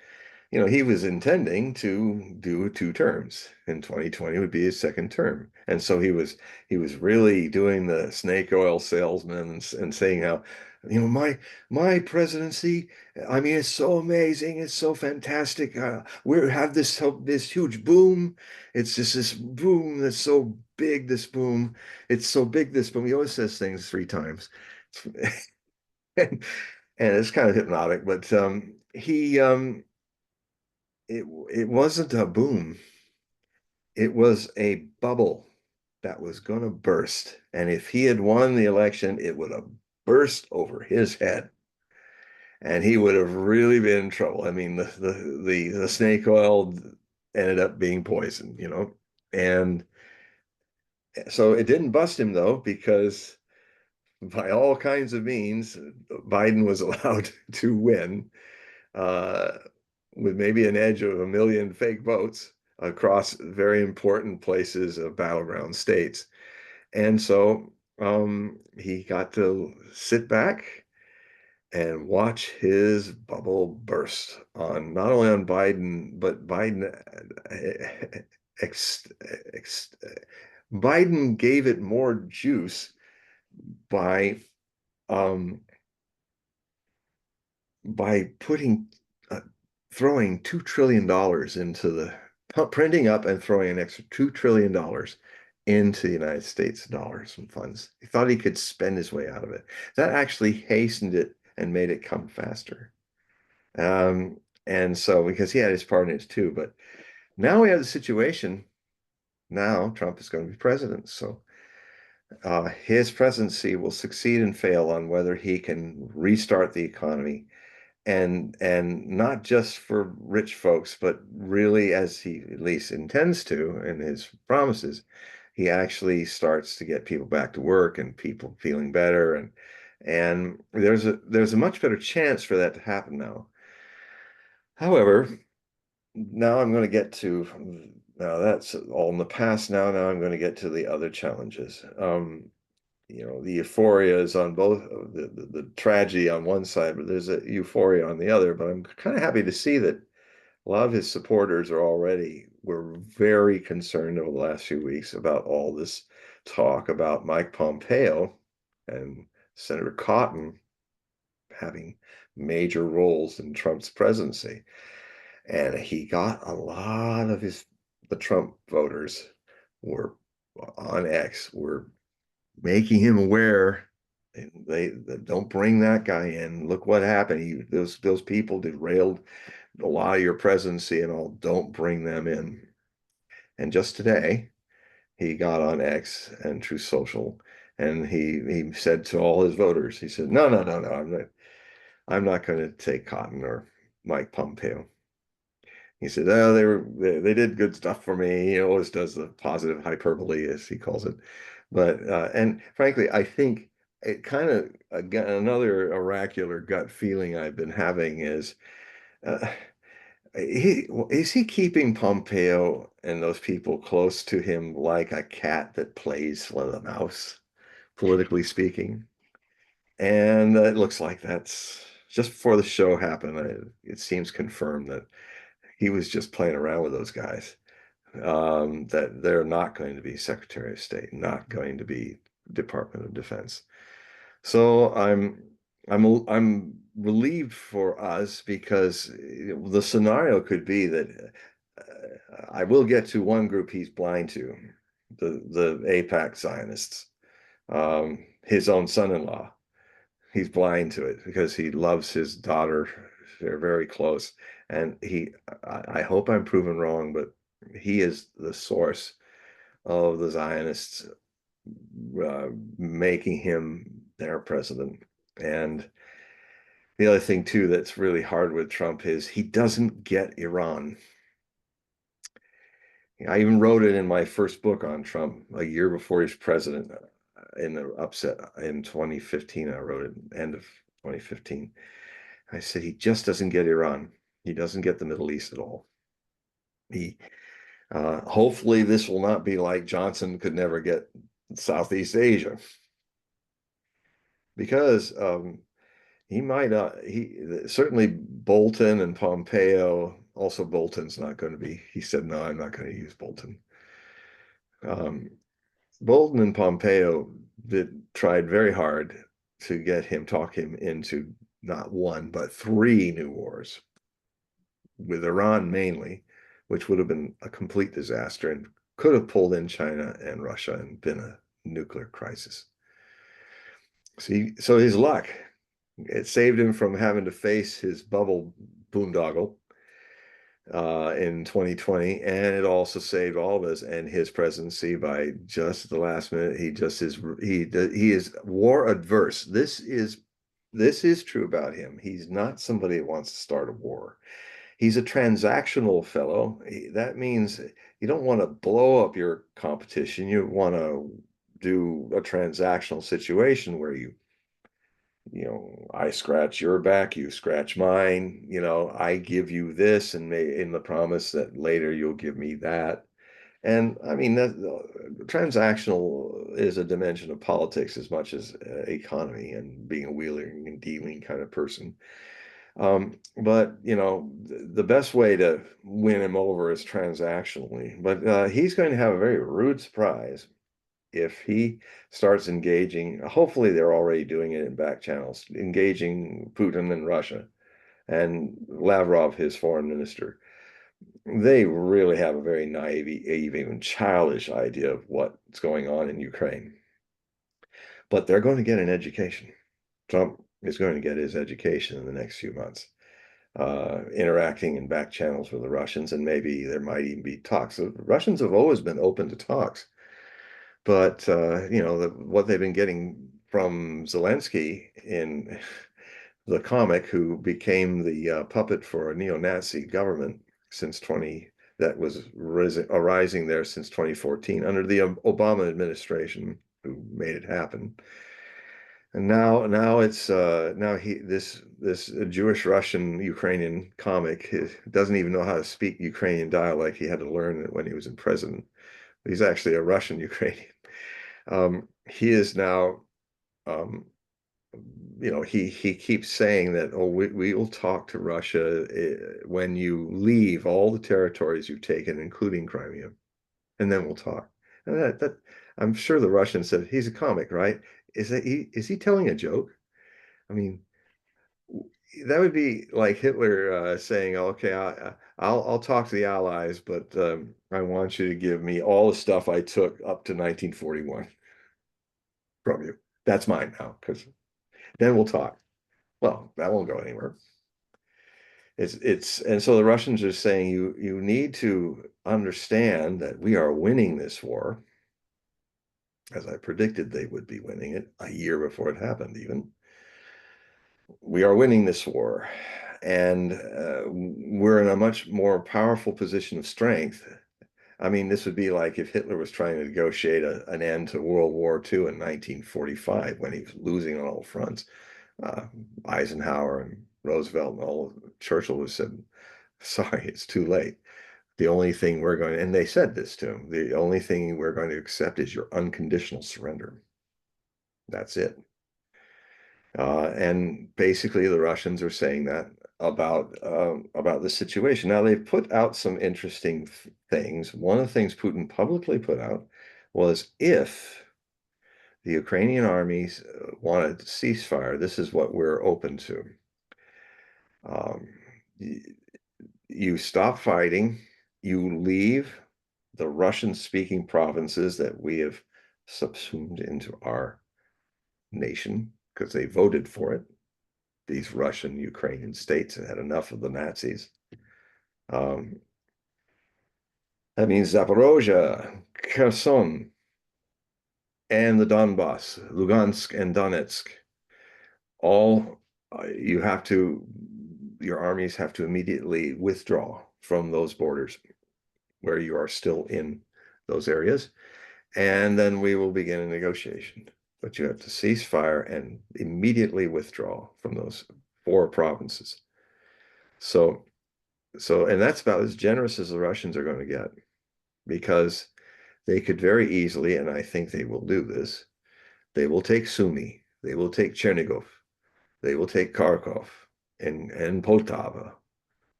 He was intending to do 2 terms, and 2020 would be his second term. And so he was really doing the snake oil salesman, and saying how, my presidency, I mean, it's so amazing, it's so fantastic. We have this huge boom. It's just this boom that's so big. This boom, it's so big. This boom. He always says things 3 times, and it's kind of hypnotic. But he it wasn't a boom. It was a bubble that was going to burst. And if he had won the election, it would have burst over his head. And he would have really been in trouble. I mean, the snake oil ended up being poison. And so it didn't bust him, though, because by all kinds of means, Biden was allowed to win, uh, with maybe an edge of 1 million fake votes across very important places of battleground states. And so he got to sit back and watch his bubble burst, on not only on Biden, but ex, ex, Biden gave it more juice by um, putting throwing $2 trillion into printing up and throwing an extra $2 trillion into the United States dollars and funds. He thought he could spend his way out of it. That actually hastened it and made it come faster. And so, because he had his part in it too, but now we have the situation. Now Trump is going to be president. So his presidency will succeed and fail on whether he can restart the economy, and not just for rich folks, but really, as he at least intends to in his promises, he actually starts to get people back to work and people feeling better, and there's a much better chance for that to happen now. However, now I'm going to get to now that's all in the past. Now I'm going to get to the other challenges. The euphoria is on both, the tragedy on one side, but there's a euphoria on the other. But I'm kind of happy to see that a lot of his supporters were very concerned over the last few weeks about all this talk about Mike Pompeo and Senator Cotton having major roles in Trump's presidency. And he got a lot of the Trump voters were on X, were making him aware. They don't bring that guy in. Look what happened. Those people derailed a lot of your presidency and all. Don't bring them in. And just today, he got on X and Truth Social, and he said to all his voters, he said, "No, no, no, no, I'm not going to take Cotton or Mike Pompeo." He said, "Oh, they did good stuff for me." He always does the positive hyperbole, as he calls it. But and frankly, I think it kind of, again, another oracular gut feeling I've been having is, uh, is he keeping Pompeo and those people close to him like a cat that plays with a mouse, politically speaking? And it looks like that's just before the show happened. It seems confirmed that he was just playing around with those guys. That they're not going to be Secretary of State, not going to be Department of Defense. So I'm relieved for us because the scenario could be that I will get to one group he's blind to, the AIPAC Zionists, his own son-in-law. He's blind to it because he loves his daughter. They're very close, and I hope I'm proven wrong, but he is the source of the Zionists making him their president. And the other thing too that's really hard with Trump is he doesn't get Iran. I even wrote it in my first book on Trump a year before he's president, in the upset in 2015. I wrote it end of 2015. I said he just doesn't get Iran. He doesn't get the Middle East at all. He hopefully this will not be like Johnson could never get Southeast Asia, because he might not. He certainly Bolton and Pompeo. Also, Bolton's not going to be. He said, "No, I'm not going to use Bolton." Um, Bolton and Pompeo tried very hard to get him, talk him into not one but three new wars with Iran mainly, which would have been a complete disaster and could have pulled in China and Russia and been a nuclear crisis. See, so his luck, it saved him from having to face his bubble boondoggle in 2020, and it also saved all of us and his presidency by just the last minute. He is war adverse. This is true about him. He's not somebody that wants to start a war. He's a transactional fellow. That means you don't want to blow up your competition. You want to do a transactional situation where I scratch your back, you scratch mine, I give you this and may in the promise that later you'll give me that. And I mean that transactional is a dimension of politics as much as economy and being a wheeling and dealing kind of person. But the best way to win him over is transactionally. But he's going to have a very rude surprise if he starts engaging. Hopefully, they're already doing it in back channels, engaging Putin and Russia and Lavrov, his foreign minister. They really have a very naive, even childish idea of what's going on in Ukraine. But they're going to get an education. Trump is going to get his education in the next few months, interacting in back channels with the Russians, and maybe there might even be talks. The Russians have always been open to talks, but what they've been getting from Zelensky in the comic, who became the puppet for a neo-Nazi government since 20 that was arising there since 2014 under the Obama administration, who made it happen. And now it's now he this Jewish Russian Ukrainian comic doesn't even know how to speak Ukrainian dialect. He had to learn it when he was in president. He's actually a Russian Ukrainian. He is now, he keeps saying that, oh, we will talk to Russia when you leave all the territories you've taken, including Crimea, and then we'll talk. And that I'm sure the Russians said, he's a comic, right? Is he telling a joke? I mean, that would be like Hitler saying, "Okay, I'll talk to the Allies, but I want you to give me all the stuff I took up to 1941 from you. That's mine now, because then we'll talk." Well, that won't go anywhere. And so the Russians are saying, you need to understand that we are winning this war. as I predicted they would be winning it a year before it happened even. We are winning this war, and we're in a much more powerful position of strength. I mean, this would be like if Hitler was trying to negotiate an end to World War II in 1945 when he was losing on all fronts. Eisenhower and Roosevelt and all Churchill was said, sorry, it's too late. The only thing we're going to, and they said this to him, the only thing we're going to accept is your unconditional surrender. That's it. And basically the Russians are saying that about the situation. Now they've put out some interesting things. One of the things Putin publicly put out was if the Ukrainian armies wanted to ceasefire, this is what we're open to. Um, you stop fighting, you leave the Russian-speaking provinces that we have subsumed into our nation because they voted for it. These Russian Ukrainian states had enough of the Nazis. That means Zaporozhye, Kherson, and the Donbass, Lugansk and Donetsk. All your armies have to immediately withdraw from those borders where you are still in those areas. And then we will begin a negotiation. But you have to cease fire and immediately withdraw from those 4 provinces. So, and that's about as generous as the Russians are going to get, because they could very easily, and I think they will do this, they will take Sumy, they will take Chernigov, they will take Kharkov and Poltava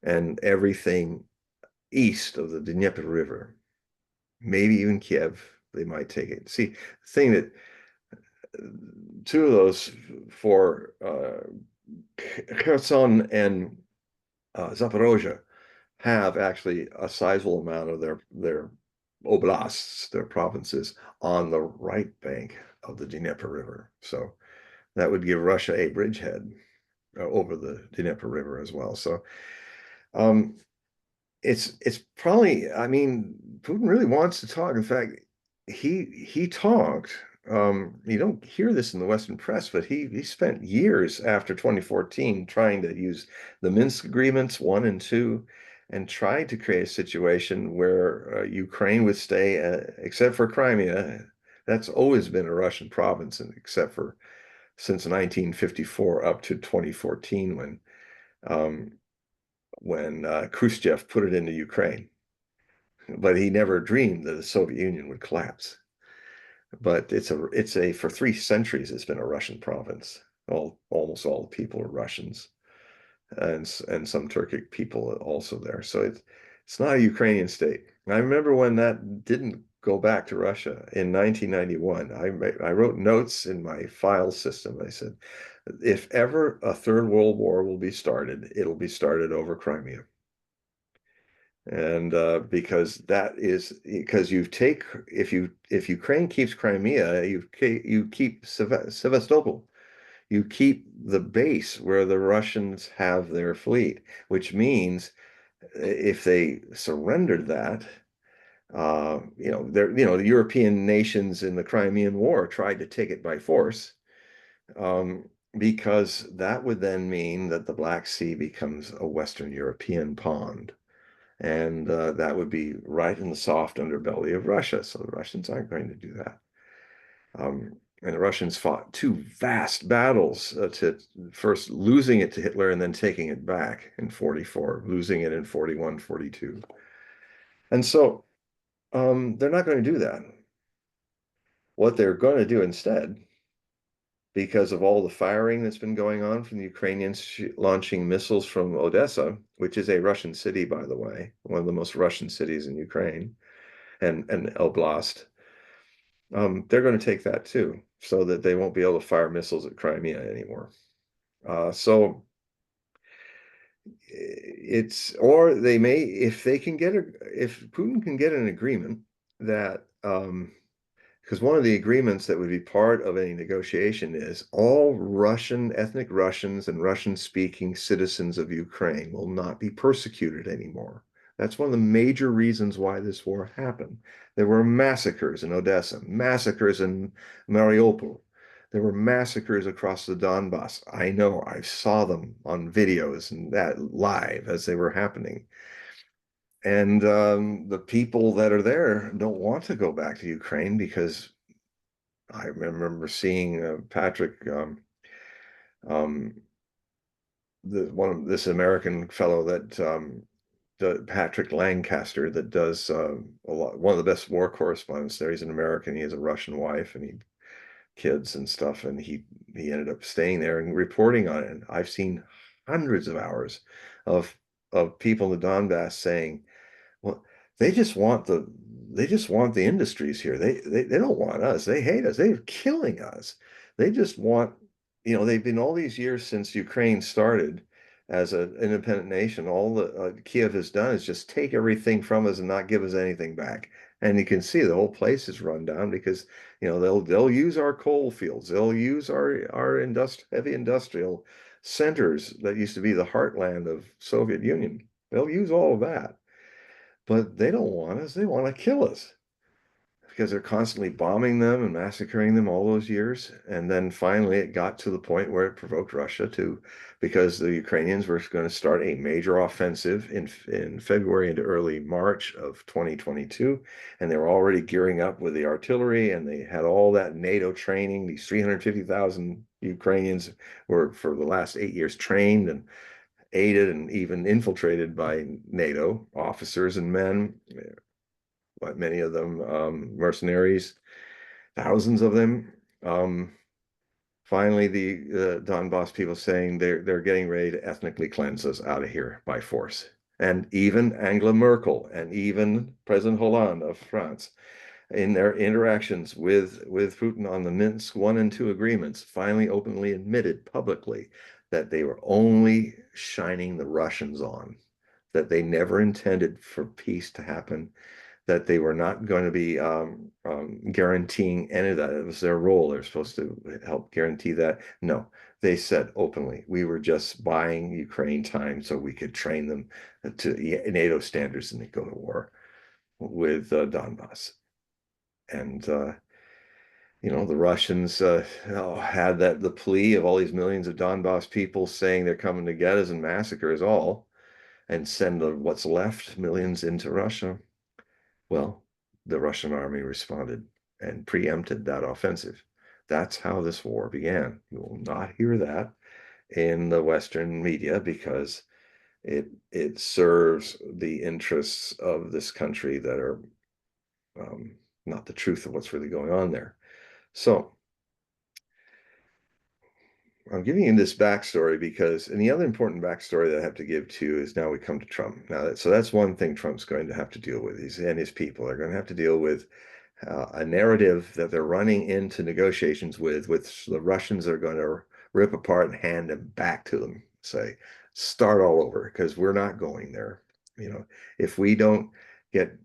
and everything east of the Dnieper River, maybe even Kiev, they might take it. See, the thing that 2 of those 4, Kherson and Zaporozhye, have actually a sizable amount of their oblasts, their provinces, on the right bank of the Dnieper River. So that would give Russia a bridgehead over the Dnieper River as well. So it's probably, I mean, Putin really wants to talk. In fact, he talked. You don't hear this in the Western press, but he spent years after 2014 trying to use the Minsk agreements 1 and 2 and tried to create a situation where Ukraine would stay, except for Crimea. That's always been a Russian province, and except for since 1954 up to 2014 when Khrushchev put it into Ukraine. But he never dreamed that the Soviet Union would collapse. But it's a for 3 centuries it's been a Russian province. Almost all the people are Russians, and some Turkic people also there. So it's not a Ukrainian state. I remember when that didn't go back to Russia in 1991. I wrote notes in my file system. I said, if ever a 3rd World War will be started, it'll be started over Crimea. And because if Ukraine keeps Crimea, you keep Sevastopol, you keep the base where the Russians have their fleet, which means if they surrendered that, the European nations in the Crimean War tried to take it by force, because that would then mean that the Black Sea becomes a Western European pond. And that would be right in the soft underbelly of Russia. So the Russians aren't going to do that. And the Russians fought 2 vast battles to first losing it to Hitler and then taking it back in 44, losing it in 41, 42. And so they're not going to do that. What they're going to do instead, because of all the firing that's been going on from the Ukrainians launching missiles from Odessa, which is a Russian city, by the way, one of the most Russian cities in Ukraine, and Oblast, they're going to take that too, so that they won't be able to fire missiles at Crimea anymore. So or they may, if Putin can get an agreement that, because one of the agreements that would be part of any negotiation is all ethnic Russians and Russian-speaking citizens of Ukraine will not be persecuted anymore That's one of the major reasons why this war happened. There were massacres in Odessa, massacres in Mariupol. There were massacres across the Donbass. I know, I saw them on videos and that live as they were happening. And the people that are there don't want to go back to Ukraine because I remember seeing Patrick, um, this American fellow that Patrick Lancaster that does one of the best war correspondents there. He's an American. He has a Russian wife and he kids and stuff, and he ended up staying there and reporting on it. And I've seen hundreds of hours of people in the Donbass saying, well, they just want the industries here. They don't want us. They hate us. They're killing us. They just want, they've been all these years since Ukraine started as an independent nation. All that Kiev has done is just take everything from us and not give us anything back. And you can see the whole place is run down because they'll use our coal fields. They'll use our heavy industrial centers that used to be the heartland of Soviet Union. They'll use all of that. But they don't want us. They want to kill us because they're constantly bombing them and massacring them all those years. And then finally it got to the point where it provoked Russia because the Ukrainians were going to start a major offensive in February into early March of 2022. And they were already gearing up with the artillery and they had all that NATO training. These 350,000 Ukrainians were for the last 8 years trained and aided and even infiltrated by NATO officers and men, but many of them mercenaries, thousands of them. Finally, the Donbass people saying they're getting ready to ethnically cleanse us out of here by force. And even Angela Merkel and even President Hollande of France, in their interactions with Putin on the Minsk 1 and 2 agreements, finally openly admitted publicly that they were only shining the Russians on, that they never intended for peace to happen, that they were not going to be guaranteeing any of that. It was their role. They're supposed to help guarantee that. No, they said openly, we were just buying Ukraine time so we could train them to NATO standards and they go to war with Donbass. And the Russians had the plea of all these millions of Donbass people saying they're coming to get us and massacre us all and send what's left, millions, into Russia. Well, the Russian army responded and preempted that offensive. That's how this war began. You will not hear that in the Western media because it serves the interests of this country that are not the truth of what's really going on there. So I'm giving you this backstory because, and the other important backstory that I have to give too is now we come to Trump. So that's one thing Trump's going to have to deal with. And his people are going to have to deal with a narrative that they're running into negotiations with, which the Russians are going to rip apart and hand them back to them. Say, start all over because we're not going there. If we don't get,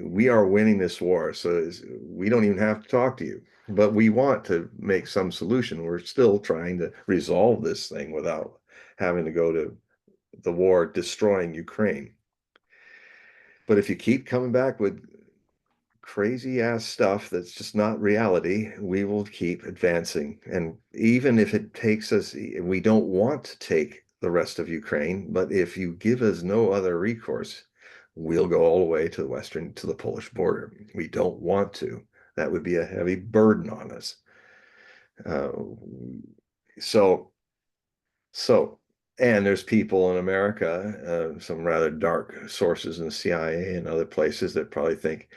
we are winning this war, so we don't even have to talk to you. But we want to make some solution. We're still trying to resolve this thing without having to go to the war destroying Ukraine. But if you keep coming back with crazy ass stuff that's just not reality, we will keep advancing. And even if it takes us, we don't want to take the rest of Ukraine, but if you give us no other recourse, we'll go all the way to the Polish border. We don't want to. That would be a heavy burden on us. Uh, so, so, and there's people in America, some rather dark sources in the CIA and other places that probably think,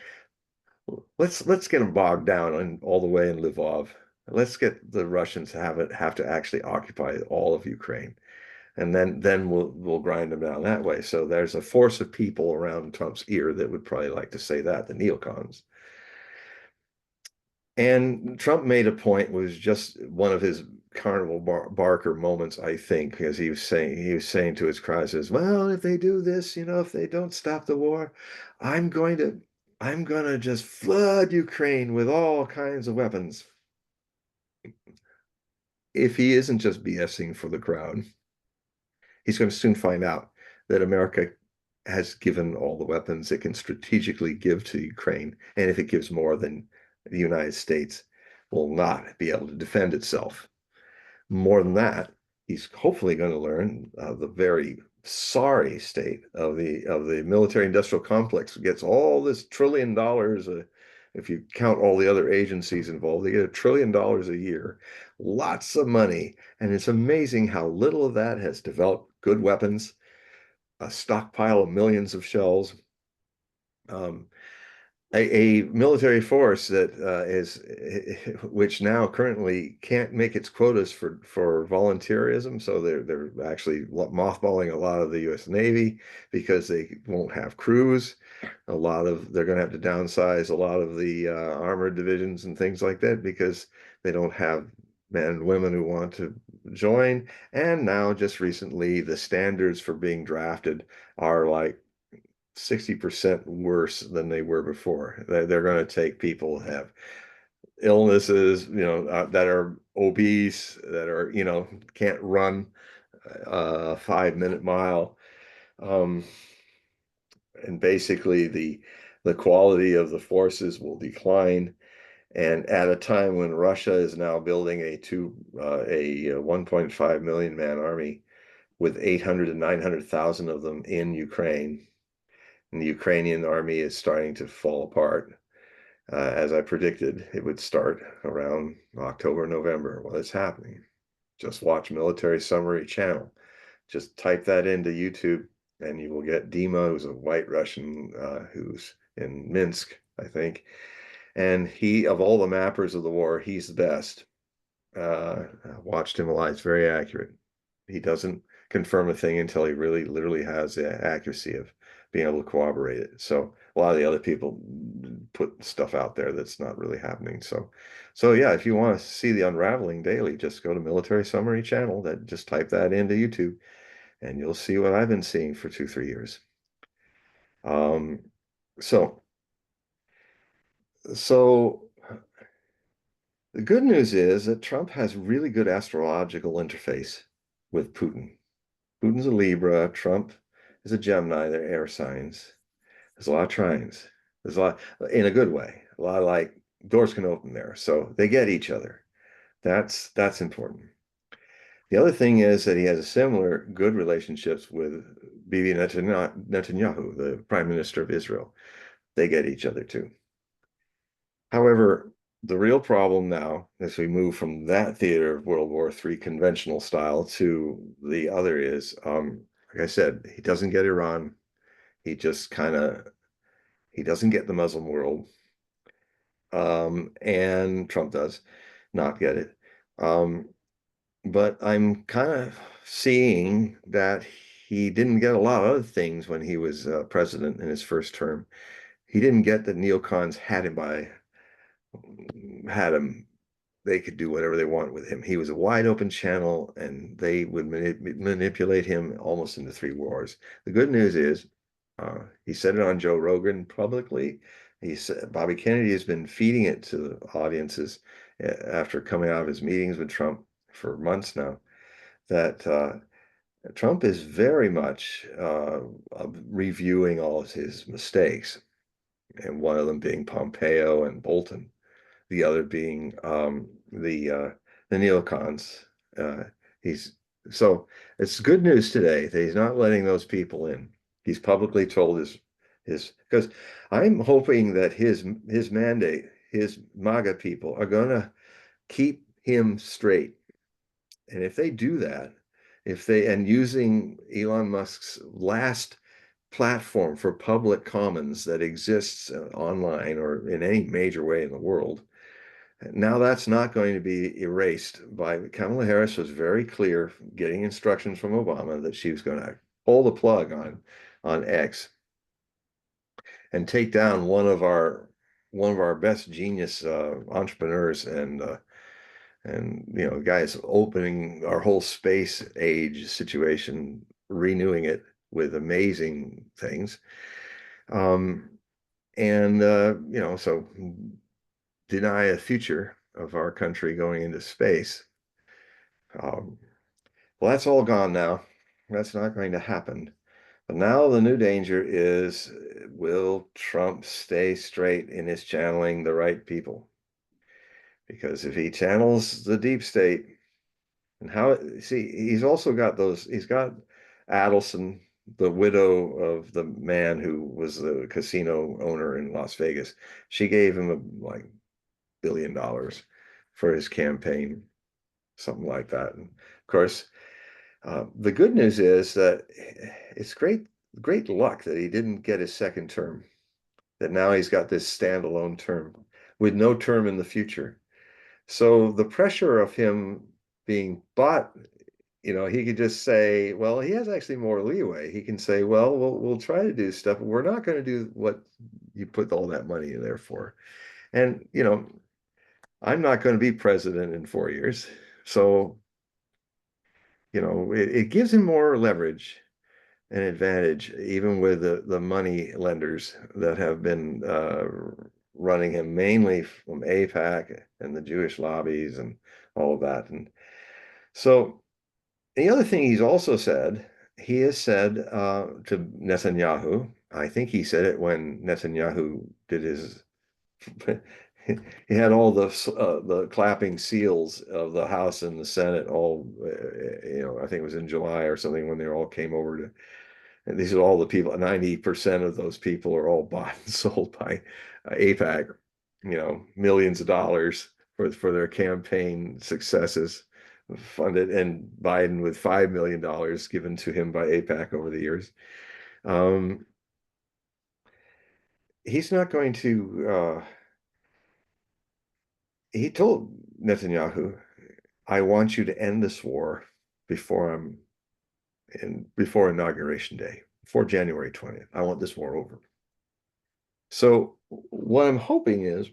let's get them bogged down and all the way in Lvov. Let's get the Russians have to actually occupy all of Ukraine, and then we'll grind them down that way. So there's a force of people around Trump's ear that would probably like to say that, the neocons. And Trump made a point, was just one of his carnival barker moments, I think, because he was saying to his crowd, says, well, if they do this, if they don't stop the war, I'm going to I'm gonna just flood Ukraine with all kinds of weapons. If he isn't just BSing for the crowd, he's going to soon find out that America has given all the weapons it can strategically give to Ukraine. And if it gives more, then the United States will not be able to defend itself. More than that, he's hopefully going to learn the very sorry state of the military-industrial complex. It gets all this $1 trillion. If you count all the other agencies involved, they get $1 trillion a year. Lots of money. And it's amazing how little of that has developed good weapons, a stockpile of millions of shells. Um, a military force that is which now currently can't make its quotas for volunteerism, so they're actually mothballing a lot of the U.S. Navy because they won't have crews. They're going to have to downsize a lot of the armored divisions and things like that because they don't have men and women who want to join. And now, just recently, the standards for being drafted are like 60% worse than they were before. They're going to take people who have illnesses, that are obese, that are, can't run a 5-minute mile. Um, and basically the quality of the forces will decline. And at a time when Russia is now building a 1.5 million man army with 800 to 900,000 of them in Ukraine, and the Ukrainian army is starting to fall apart. As I predicted, it would start around October, November. Well, it's happening. Just watch Military Summary Channel. Just type that into YouTube, and you will get Dima, who's a white Russian who's in Minsk, I think. And he, of all the mappers of the war, he's the best. Watched him a lot. It's very accurate. He doesn't confirm a thing until he really literally has the accuracy of being able to corroborate it. So a lot of the other people put stuff out there that's not really happening. So yeah, if you want to see the unraveling daily, just go to Military Summary Channel. Just type that into YouTube, and you'll see what I've been seeing for 2-3 years. Um, so so the good news is that Trump has really good astrological interface with Putin. Putin's a Libra, Trump is a Gemini, they're air signs. There's a lot of trines. There's a lot, in a good way, a lot of like doors can open there. So they get each other. That's important. The other thing is that he has a similar good relationships with Bibi Netanyahu, the Prime Minister of Israel. They get each other too. However, the real problem now, as we move from that theater of World War III conventional style to the other is, like I said, he doesn't get Iran. He just he doesn't get the Muslim world. And Trump does not get it. But I'm kind of seeing that he didn't get a lot of other things when he was president in his first term. He didn't get that neocons had him. They could do whatever they want with him. He was a wide open channel, and they would manipulate him almost into 3 wars. The good news is, he said it on Joe Rogan publicly. He said Bobby Kennedy has been feeding it to the audiences after coming out of his meetings with Trump for months now, that Trump is very much reviewing all of his mistakes, and one of them being Pompeo and Bolton, the other being the neocons. Uh, he's so it's good news today that he's not letting those people in. He's publicly told his because I'm hoping that his mandate, his MAGA people are going to keep him straight. And if they do that, and using Elon Musk's last platform for public commons that exists online or in any major way in the world, now that's not going to be erased. Kamala Harris was very clear, getting instructions from Obama, that she was going to pull the plug on X and take down one of our best genius entrepreneurs, and guys opening our whole space age situation, renewing it with amazing things. And so deny a future of our country going into space. Well, that's all gone now. That's not going to happen. But now the new danger is, will Trump stay straight in his channeling the right people? Because if he channels the deep state, and how, see, he's also got those, he's got Adelson, the widow of the man who was the casino owner in Las Vegas. She gave him like $1 billion for his campaign, something like that. And of course, the good news is that it's great luck that he didn't get his second term, that now he's got this standalone term with no term in the future. So the pressure of him being bought, he could just say, well, he has actually more leeway. He can say, well, we'll try to do stuff, but we're not going to do what you put all that money in there for. And, I'm not going to be president in 4 years. So, it gives him more leverage and advantage, even with the money lenders that have been running him mainly from AIPAC and the Jewish lobbies and all of that. And so the other thing he's also said, he has said to Netanyahu, I think he said it when Netanyahu did his, he had all the clapping seals of the House and the Senate all, I think it was in July or something when they all came over to, and these are all the people, 90% of those people are all bought and sold by AIPAC, millions of dollars for their campaign successes funded, and Biden with $5 million given to him by AIPAC over the years. He's not going to, he told Netanyahu, I want you to end this war before Inauguration Day, before January 20th. I want this war over. So what I'm hoping is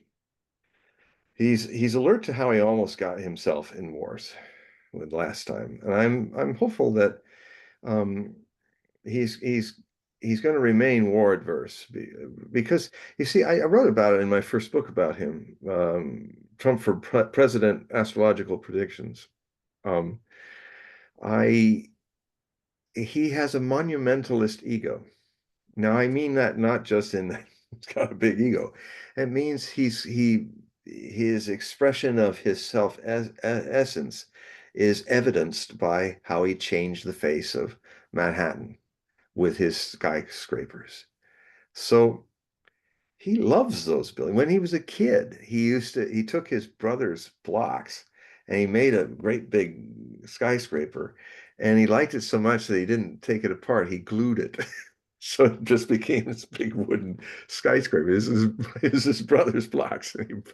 he's alert to how he almost got himself in wars with last time, and I'm hopeful that um, he's going to remain war adverse because you see, I wrote about it in my first book about him, Trump for President: Astrological Predictions. Um, I He has a monumentalist ego. Now, I mean that not just in that he's got a big ego. It means his expression of his self essence is evidenced by how he changed the face of Manhattan with his skyscrapers. So he loves those buildings. When he was a kid, he took his brother's blocks and he made a great big skyscraper. And he liked it so much that he didn't take it apart. He glued it. So it just became this big wooden skyscraper. This is his brother's blocks. And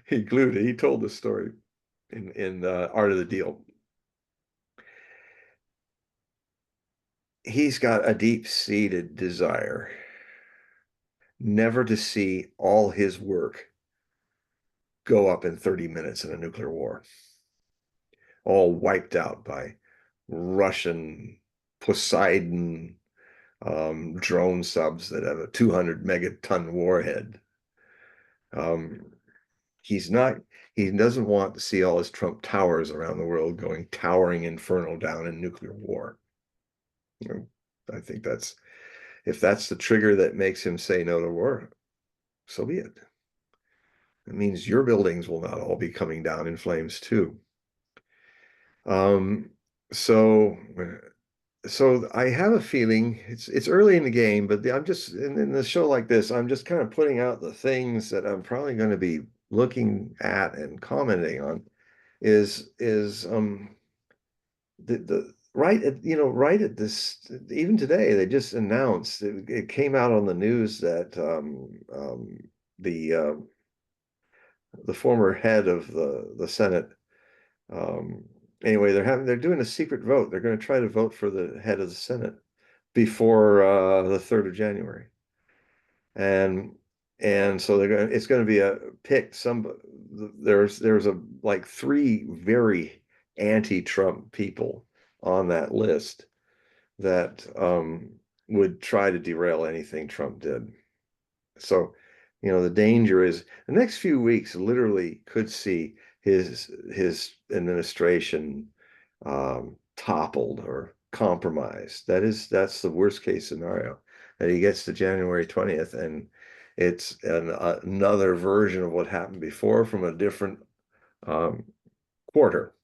he glued it. He told the story in Art of the Deal. He's got a deep-seated desire never to see all his work go up in 30 minutes in a nuclear war, all wiped out by Russian Poseidon drone subs that have a 200 megaton warhead. Um, he's not, he doesn't want to see all his Trump towers around the world going towering inferno down in nuclear war. I think if that's the trigger that makes him say no to war, so be it. It means your buildings will not all be coming down in flames too. Um, so so I have a feeling it's early in the game, but I'm just in a show like this, I'm just kind of putting out the things that I'm probably going to be looking at and commenting on. Is the right at this, even today they just announced it came out on the news that the the former head of the Senate, um, anyway, they're doing a secret vote. They're going to try to vote for the head of the Senate before the 3rd of January. And so it's going to be a pick there's a like 3 very anti-Trump people on that list that would try to derail anything Trump did. So, the danger is the next few weeks literally could see his administration toppled or compromised. That's the worst case scenario, that he gets to January 20th and it's another version of what happened before from a different um, quarter.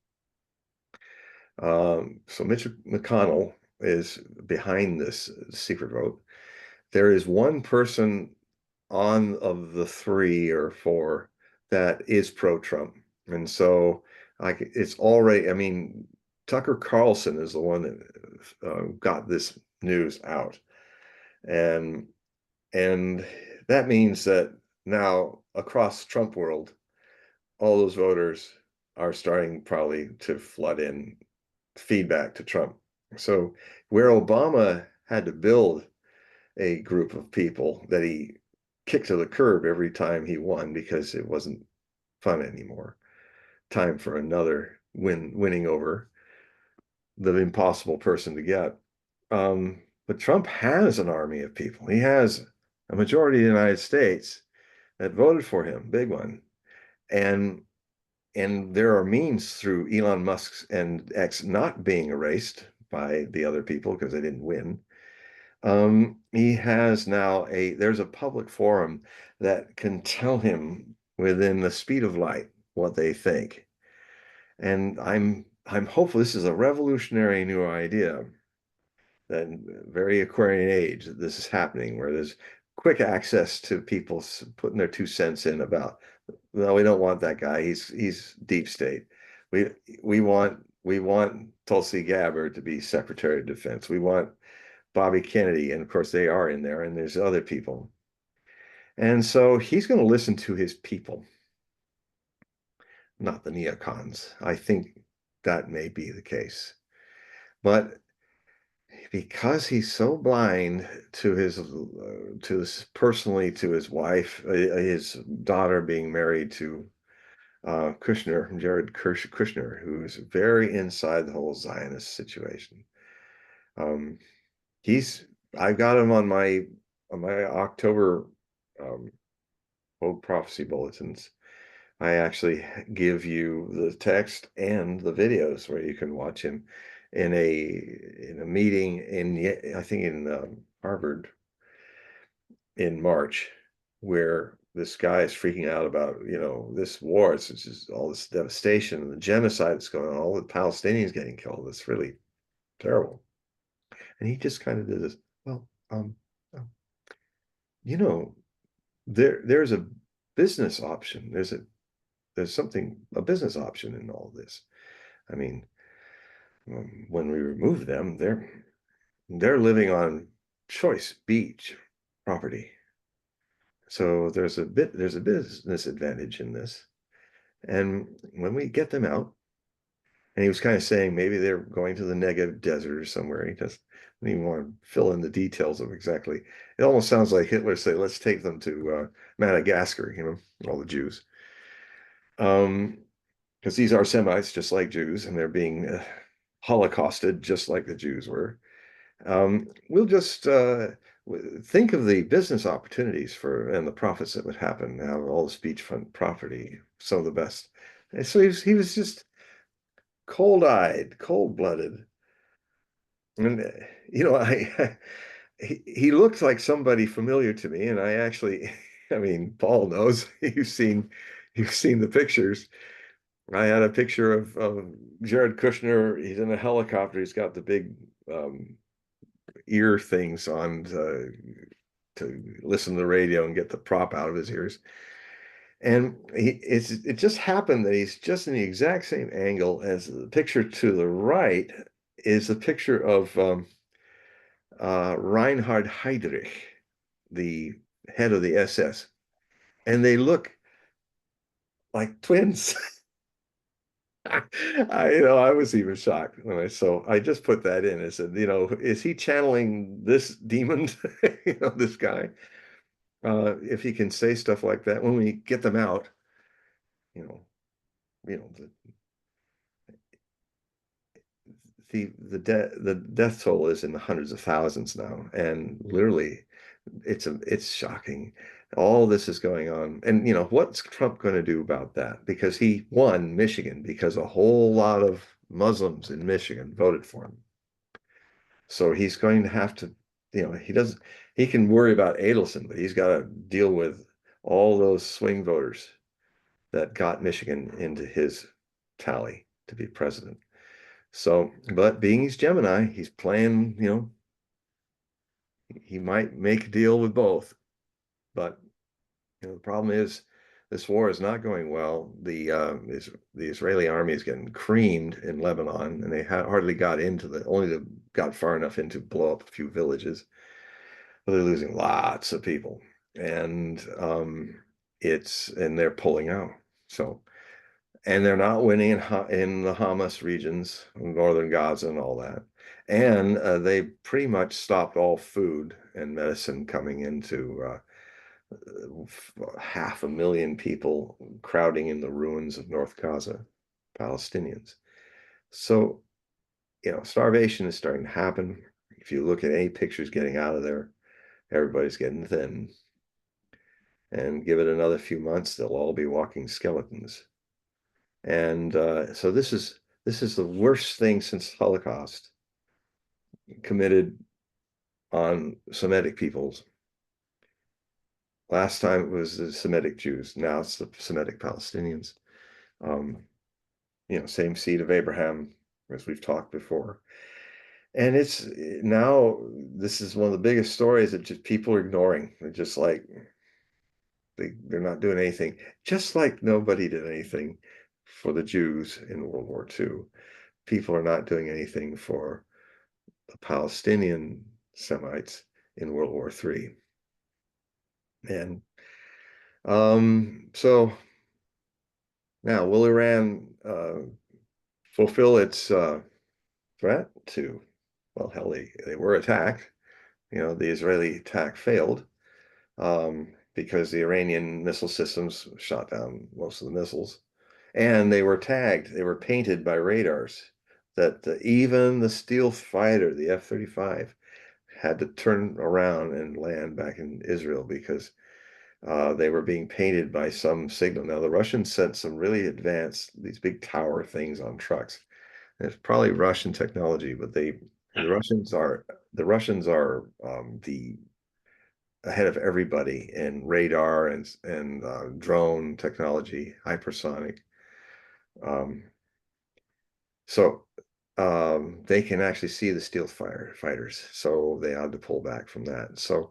So Mitch McConnell is behind this secret vote. There is one person on of the three or four that is pro-Trump. And so like it's already, I mean, Tucker Carlson is the one that got this news out. And and that means that now across Trump world, all those voters are starting probably to flood in feedback to Trump. So where Obama had to build a group of people that he kicked to the curb every time he won because it wasn't fun anymore. Time for another winning over the impossible person to get. But Trump has an army of people. He has a majority of the United States that voted for him, big one. And there are means through Elon Musk's and X not being erased by the other people because they didn't win. He has now there's a public forum that can tell him within the speed of light what they think. And I'm hopeful this is a revolutionary new idea, that very Aquarian age that this is happening, where there's quick access to people putting their 2 cents in about, no, we don't want that guy. He's deep state. We we want Tulsi Gabbard to be Secretary of Defense. We want Bobby Kennedy, and of course they are in there, and there's other people. And so he's going to listen to his people, not the neocons. I think that may be the case. But because he's so blind to personally to his wife, his daughter being married to Kushner, Jared Kushner, who's very inside the whole Zionist situation. Um, he's I've got him on my October Hogue prophecy bulletins. I actually give you the text and the videos where you can watch him in a meeting I think in Harvard in March, where this guy is freaking out about this war. It's just all this devastation and the genocide that's going on, all the Palestinians getting killed. It's really terrible. And he just kind of did this. Well, um, you know, there's a business option. There's a business option in all this. I mean, when we remove them, they're living on choice beach property. So there's a business advantage in this. And when we get them out, and he was kind of saying maybe they're going to the Negev desert or somewhere. He doesn't even want to fill in the details of exactly. It almost sounds like Hitler say, let's take them to Madagascar, all the Jews. Because these are Semites just like Jews, and they're being holocausted just like the Jews were. We'll just think of the business opportunities and the profits that would happen now, all this beachfront property, some of the best. And so he was just cold-eyed, cold-blooded. And, he looked like somebody familiar to me, and I actually, I mean, Paul knows, you've seen the pictures. I had a picture of Jared Kushner. He's in a helicopter. He's got the big ear things on to listen to the radio and get the prop out of his ears. And it just happened that he's just in the exact same angle as the picture to the right is a picture of Reinhard Heydrich, the head of the SS. And they look like twins. I was even shocked when I just put that in. I said, is he channeling this demon, this guy? If he can say stuff like that when we get them out, you know, the the death toll is in the hundreds of thousands now, and literally, it's shocking. All this is going on, and what's Trump going to do about that? Because he won Michigan because a whole lot of Muslims in Michigan voted for him. So he's going to have to, he can worry about Adelson, but he's got to deal with all those swing voters that got Michigan into his tally to be president. So, but being he's Gemini, he's playing, he might make a deal with both. But the problem is this war is not going well. The Israeli army is getting creamed in Lebanon, and they hardly got got far enough in to blow up a few villages. But they're losing lots of people, and and they're pulling out. So, and they're not winning in the Hamas regions, northern Gaza, and all that. And they pretty much stopped all food and medicine coming into 500,000 people crowding in the ruins of North Gaza, Palestinians. So, starvation is starting to happen. If you look at any pictures getting out of there, everybody's getting thin. And give it another few months, they'll all be walking skeletons. And so this is the worst thing since the Holocaust committed on Semitic peoples. Last time it was the Semitic Jews. Now it's the Semitic Palestinians. Same seed of Abraham, as we've talked before. And it's now, this is one of the biggest stories that just people are ignoring. They're just like, they're not doing anything, just like nobody did anything for the Jews in World War II. People are not doing anything for the Palestinian Semites in World War III. And so now, will Iran fulfill its threat to, well, hell, they were attacked. The Israeli attack failed because the Iranian missile systems shot down most of the missiles. And they were tagged, they were painted by radars that even the stealth fighter, the F-35, had to turn around and land back in Israel because they were being painted by some signal. Now, the Russians sent some really advanced, these big tower things on trucks. And it's probably Russian technology, but the Russians are the ahead of everybody in radar and drone technology, hypersonic. Um, so they can actually see the stealth fighters, so they had to pull back from that. So,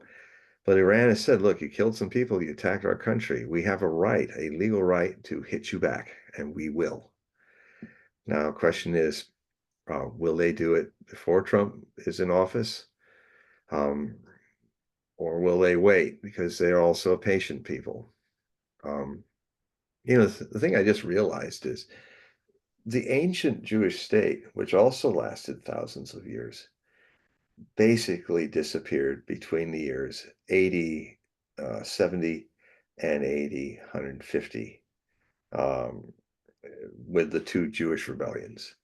but Iran has said, look, you killed some people, you attacked our country. We have a legal right to hit you back, and we will. Now, the question is, will they do it before Trump is in office? Or will they wait because they're also patient people? Um, the thing I just realized is the ancient Jewish state, which also lasted thousands of years, basically disappeared between the years 80, 70, and 80, 150, with the two Jewish rebellions.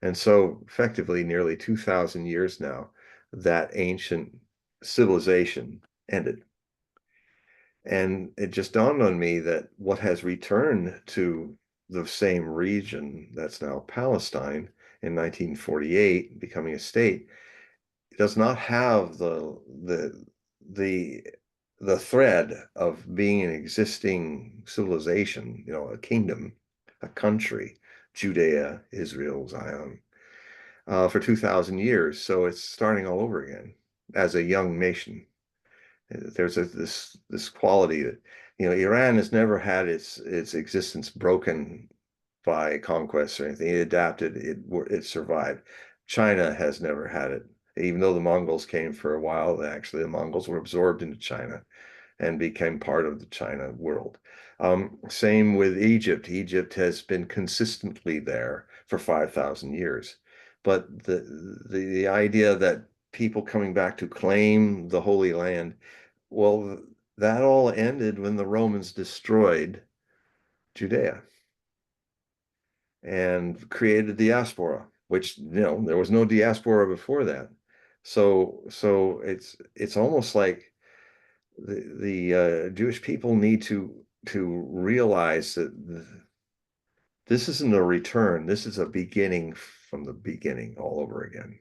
And so, effectively, nearly 2,000 years now, that ancient civilization ended. And it just dawned on me that what has returned to the same region that's now Palestine in 1948, becoming a state, does not have the the thread of being an existing civilization, a kingdom, a country, Judea, Israel, Zion, for 2,000 years. So it's starting all over again as a young nation. There's this quality that Iran has never had its existence broken by conquest or anything. It adapted, it survived. China has never had it, even though the Mongols came for a while. Actually, the Mongols were absorbed into China and became part of the China world. Same with Egypt. Egypt has been consistently there for 5,000 years. But the idea that people coming back to claim the Holy Land, well, that all ended when the Romans destroyed Judea and created diaspora, which there was no diaspora before that. So it's almost like the Jewish people need to realize that this isn't a return. This is a beginning from the beginning all over again.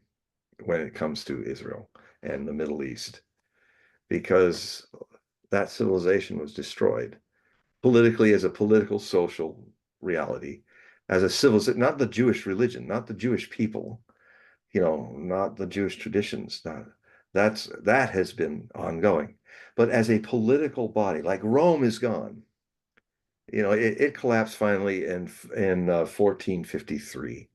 when it comes to Israel and the Middle East, because that civilization was destroyed politically, as a political social reality, as a civilization, not the Jewish religion, not the Jewish people, not the Jewish traditions. That has been ongoing. But as a political body, like Rome is gone. It collapsed finally in 1453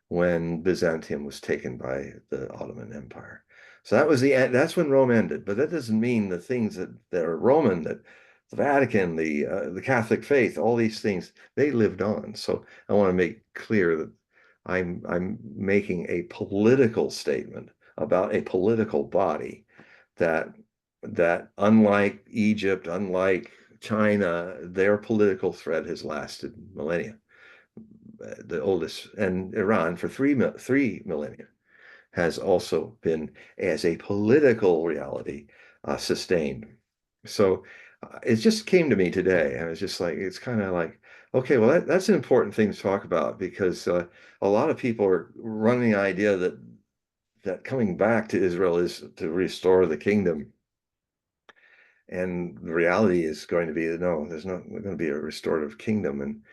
when Byzantium was taken by the Ottoman Empire. So that was the end. That's when Rome ended. But that doesn't mean the things that are Roman, that the Vatican, the Catholic faith, all these things, they lived on. So I want to make clear that I'm making a political statement about a political body that that unlike Egypt, unlike China, their political thread has lasted millennia. The oldest, and Iran for three millennia has also been, as a political reality, sustained. So it just came to me today. I was just like, it's kind of like, okay, well, that's an important thing to talk about, because a lot of people are running the idea that coming back to Israel is to restore the kingdom. And the reality is going to be that no, there's not going to be a restorative kingdom.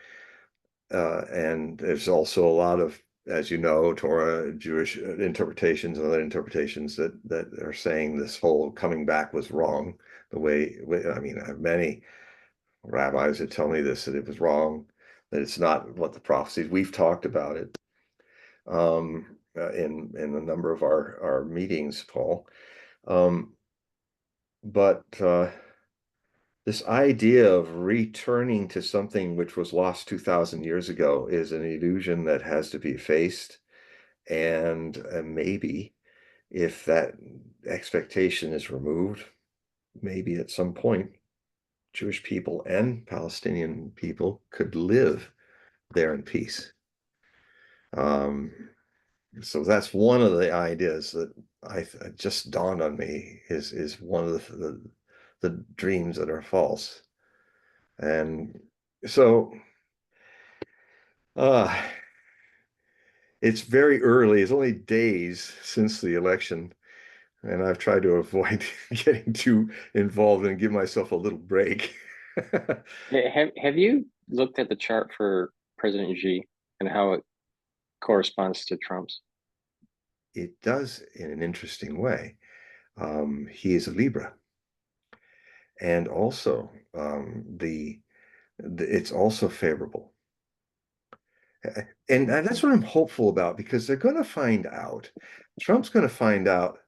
And there's also a lot of, as you know, Torah, Jewish interpretations and other interpretations that are saying this whole coming back was wrong. I mean, I have many rabbis that tell me this, that it was wrong, that it's not what the prophecies, we've talked about it in a number of our meetings, Paul. But this idea of returning to something which was lost 2,000 years ago is an illusion that has to be faced. And maybe if that expectation is removed, maybe at some point, Jewish people and Palestinian people could live there in peace. Um, so that's one of the ideas that I just dawned on me, is one of the dreams that are false. And so uh, it's very early. It's only days since the election, and I've tried to avoid getting too involved and give myself a little break. Have you looked at the chart for President Xi and how it corresponds to Trump's? It does in an interesting way. He is a Libra, and also it's also favorable. And that's what I'm hopeful about, because they're going to find out. Trump's going to find out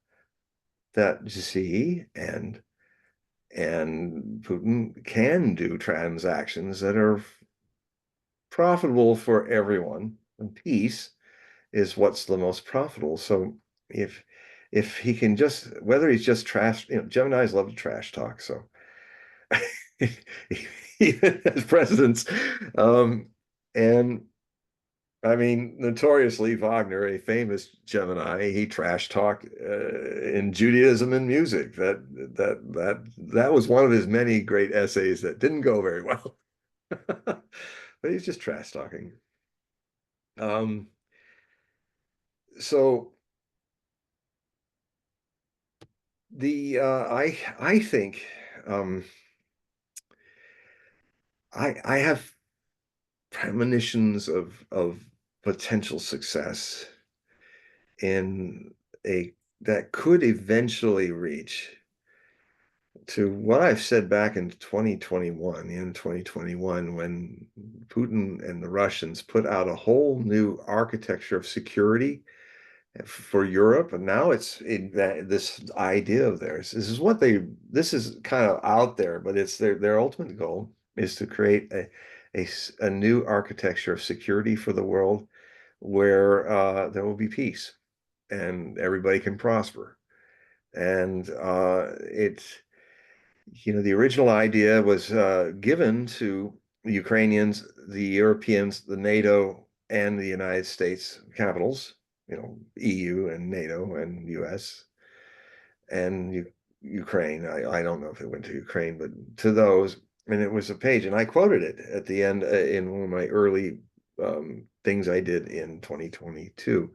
that Xi and Putin can do transactions that are profitable for everyone, and peace is what's the most profitable. So if he can just, whether he's just trash, Geminis love to trash talk. So even as presidents, and I mean, notoriously Wagner, a famous Gemini, he trash talked in Judaism and music. That was one of his many great essays that didn't go very well. But he's just trash talking. Um, so I think um, I have premonitions of potential success in a that could eventually reach to what I've said back in 2021, when Putin and the Russians put out a whole new architecture of security for Europe. And now this idea of theirs. This is kind of out there, but it's their ultimate goal is to create a new architecture of security for the world, where there will be peace and everybody can prosper. And the original idea was given to the Ukrainians, the Europeans, the NATO, and the United States capitals, EU and NATO and US and Ukraine. I don't know if it went to Ukraine, but to those. And it was a page, and I quoted it at the end in one of my early things I did in 2022.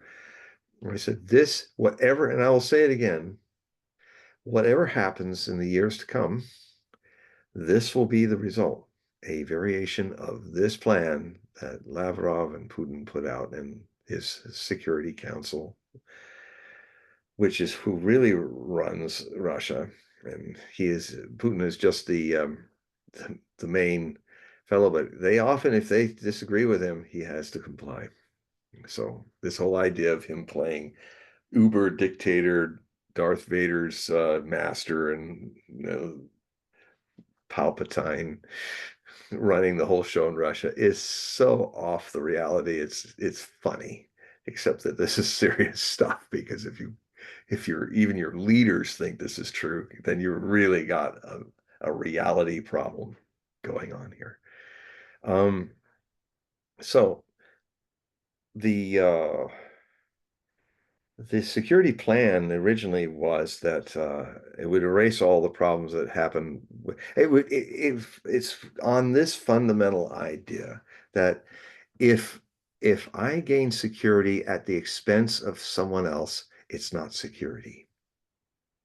I said, this, whatever, and I will say it again, whatever happens in the years to come, this will be the result, a variation of this plan that Lavrov and Putin put out in his Security Council, which is who really runs Russia. And Putin is just the main fellow, but they often, if they disagree with him, he has to comply. So this whole idea of him playing uber dictator, Darth Vader's master, and Palpatine running the whole show in Russia is so off the reality. It's funny, except that this is serious stuff, because if even your leaders think this is true, then you really got a reality problem going on here. Um, so the the security plan originally was that it would erase all the problems that happened. It's on this fundamental idea that if if I gain security at the expense of someone else, it's not security.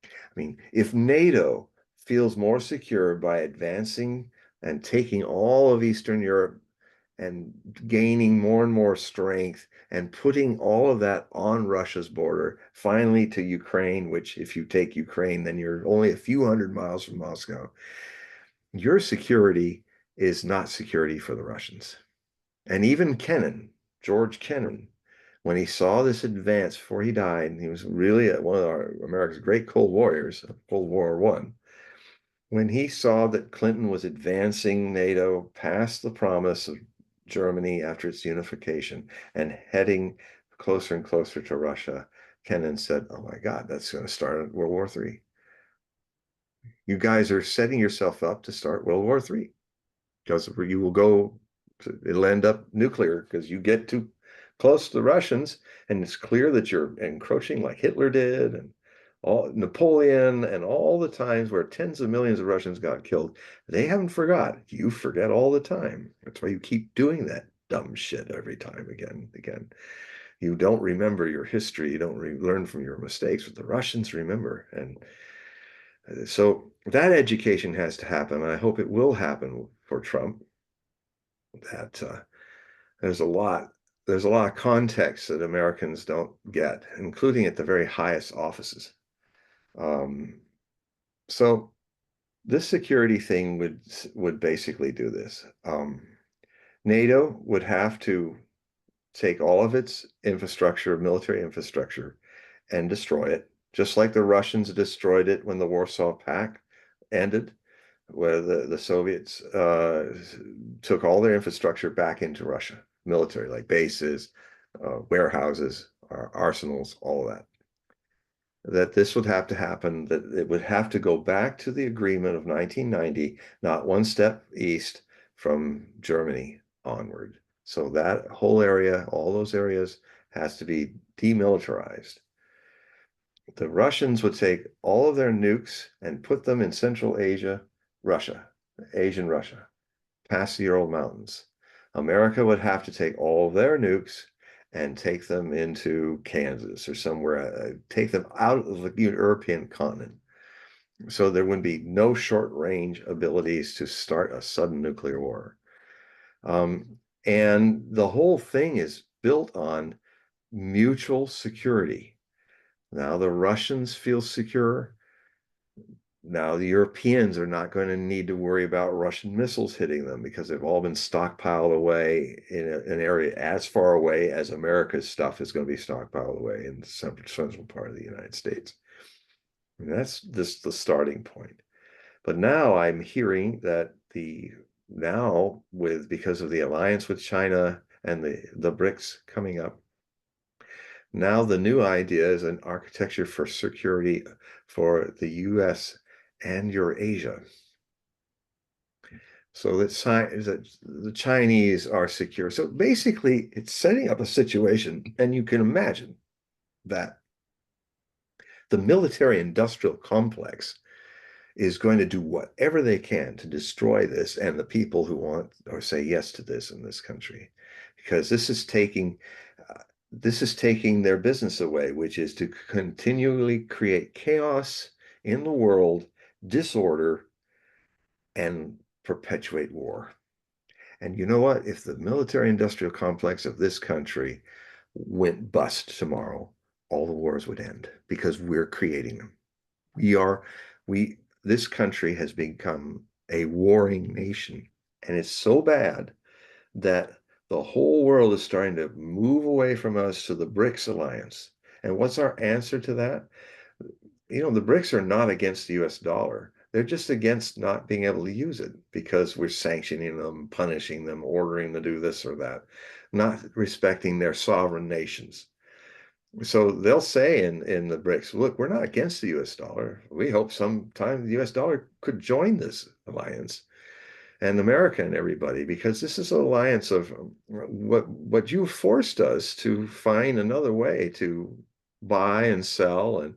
I mean, if NATO feels more secure by advancing and taking all of Eastern Europe and gaining more and more strength and putting all of that on Russia's border, finally to Ukraine, which if you take Ukraine, then you're only a few hundred miles from Moscow. Your security is not security for the Russians. And even George Kennan, when he saw this advance before he died, and he was really one of America's great Cold Warriors, Cold War One, when he saw that Clinton was advancing NATO past the promise of Germany after its unification and heading closer and closer to Russia, Kennan said, "Oh my God, that's going to start World War III. You guys are setting yourself up to start World War III, because you will go, it'll end up nuclear because you get too close to the Russians, and it's clear that you're encroaching like Hitler did, and all Napoleon, and all the times where tens of millions of Russians got killed. They haven't forgot. You forget all the time. That's why you keep doing that dumb shit every time again. You don't remember your history. You don't learn from your mistakes, but the Russians remember. And so that education has to happen. And I hope it will happen for Trump. That there's a lot there's a lot of context that Americans don't get, including at the very highest offices. Um, so this security thing would basically do this. NATO would have to take all of its infrastructure, military infrastructure, and destroy it, just like the Russians destroyed it when the Warsaw Pact ended, where the Soviets took all their infrastructure back into Russia, military, like bases, warehouses, arsenals, all of that. That this would have to happen, that it would have to go back to the agreement of 1990, not one step east from Germany onward. So that whole area, all those areas, has to be demilitarized. The Russians would take all of their nukes and put them in Central Asia, Russia, Asian Russia, past the Ural Mountains. America would have to take all of their nukes and take them into Kansas or somewhere, take them out of the European continent. So there would be no short range abilities to start a sudden nuclear war. And the whole thing is built on mutual security. Now the Russians feel secure. Now the Europeans are not going to need to worry about Russian missiles hitting them, because they've all been stockpiled away in an area as far away as America's stuff is going to be stockpiled away in the central part of the United States. And that's just the starting point. But now I'm hearing that because of the alliance with China and the BRICS coming up, now the new idea is an architecture for security for the US and Eurasia. So that the Chinese are secure. So basically, it's setting up a situation, and you can imagine that the military industrial complex is going to do whatever they can to destroy this and the people who want or say yes to this in this country, because this is taking this is taking their business away, which is to continually create chaos in the world, disorder, and perpetuate war. And you know what? If the military industrial complex of this country went bust tomorrow, all the wars would end because we're creating them. We are, we, this country has become a warring nation. And it's so bad that the whole world is starting to move away from us to the BRICS alliance. And what's our answer to that? The BRICS are not against the US dollar. They're just against not being able to use it because we're sanctioning them, punishing them, ordering them to do this or that, not respecting their sovereign nations. So they'll say in the BRICS, look, we're not against the US dollar. We hope sometime the US dollar could join this alliance and America and everybody, because this is an alliance of what you forced us to find another way to buy and sell and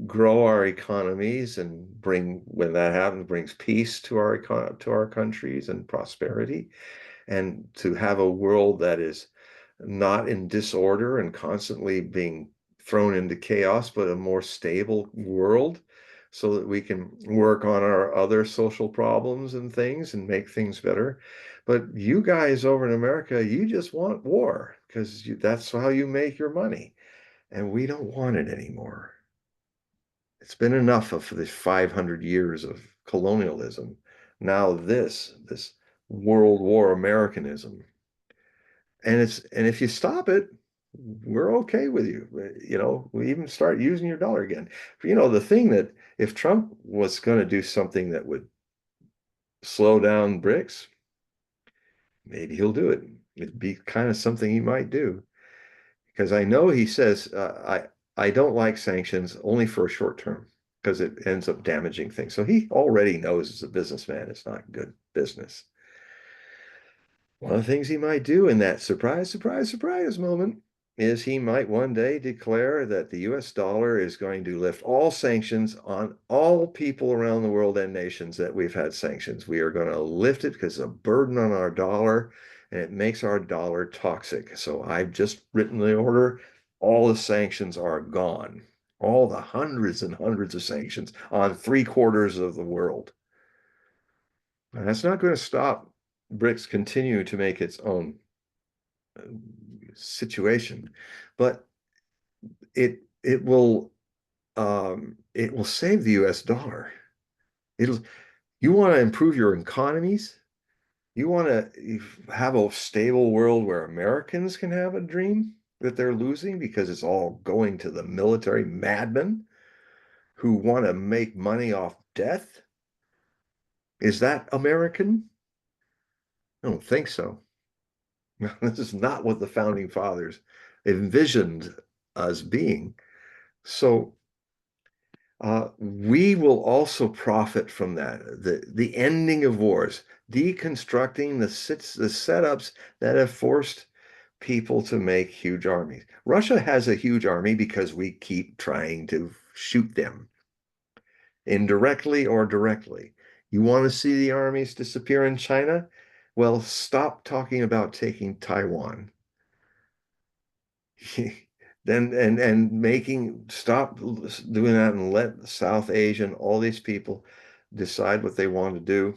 grow our economies and when that happens, brings peace to our countries and prosperity, and to have a world that is not in disorder and constantly being thrown into chaos, but a more stable world so that we can work on our other social problems and things and make things better. But you guys over in America, you just want war because that's how you make your money. And we don't want it anymore. It's been enough of this 500 years of colonialism. Now this World War Americanism. And if you stop it, we're okay with you. We even start using your dollar again. The thing that if Trump was going to do something that would slow down BRICS, maybe he'll do it. It'd be kind of something he might do. Because I know he says, I don't like sanctions only for a short term because it ends up damaging things. So he already knows as a businessman it's not good business. One of the things he might do in that surprise, surprise, surprise moment is he might one day declare that the US dollar is going to lift all sanctions on all people around the world and nations that we've had sanctions. We are going to lift it because it's a burden on our dollar and it makes our dollar toxic. So I've just written the order. All the sanctions are gone. All the hundreds and hundreds of sanctions on 3/4 of the world. And that's not going to stop BRICS continue to make its own situation, but it will save the US dollar. It'll You want to improve your economies? You want to have a stable world where Americans can have a dream that they're losing because it's all going to the military madmen who want to make money off death? Is that American? I don't think so. This is not what the founding fathers envisioned us being. So we will also profit from that. The ending of wars, deconstructing the setups that have forced people to make huge armies. Russia has a huge army because we keep trying to shoot them indirectly or directly. You want to see the armies disappear in China? Well, stop talking about taking Taiwan. Then and making stop doing that and let South Asia and all these people decide what they want to do.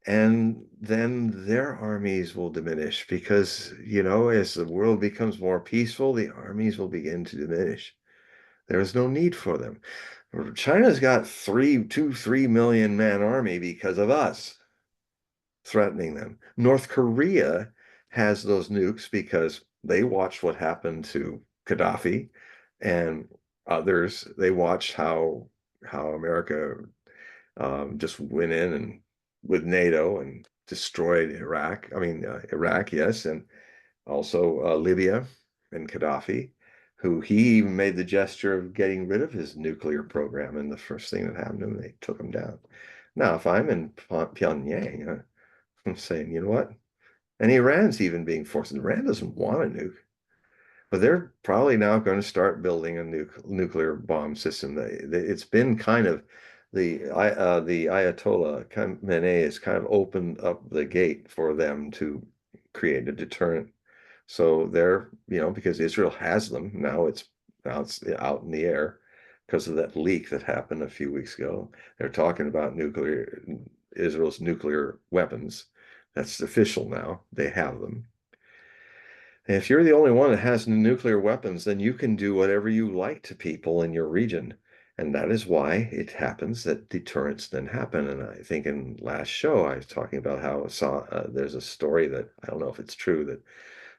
And then their armies will diminish because, as the world becomes more peaceful, the armies will begin to diminish. There is no need for them. China's got 3 million man army because of us threatening them. North Korea has those nukes because they watched what happened to Gaddafi and others. They watched how America just went in and with NATO and destroyed Iraq. I mean, Iraq, yes, and also Libya and Gaddafi, who he even made the gesture of getting rid of his nuclear program. And the first thing that happened to him, they took him down. Now, if I'm in Pyongyang, I'm saying, you know what? And Iran's even being forced. Iran doesn't want a nuke, but they're probably now going to start building a nuclear bomb system. It's been kind of the Ayatollah Khamenei has kind of opened up the gate for them to create a deterrent So they're, because Israel has them now it's out in the air because of that leak that happened a few weeks ago. They're talking about Israel's nuclear weapons. That's official now. They have them. And if you're the only one that has nuclear weapons, then you can do whatever you like to people in your region. And that is why it happens that deterrence then happen. And I think in last show, I was talking about how there's a story that I don't know if it's true that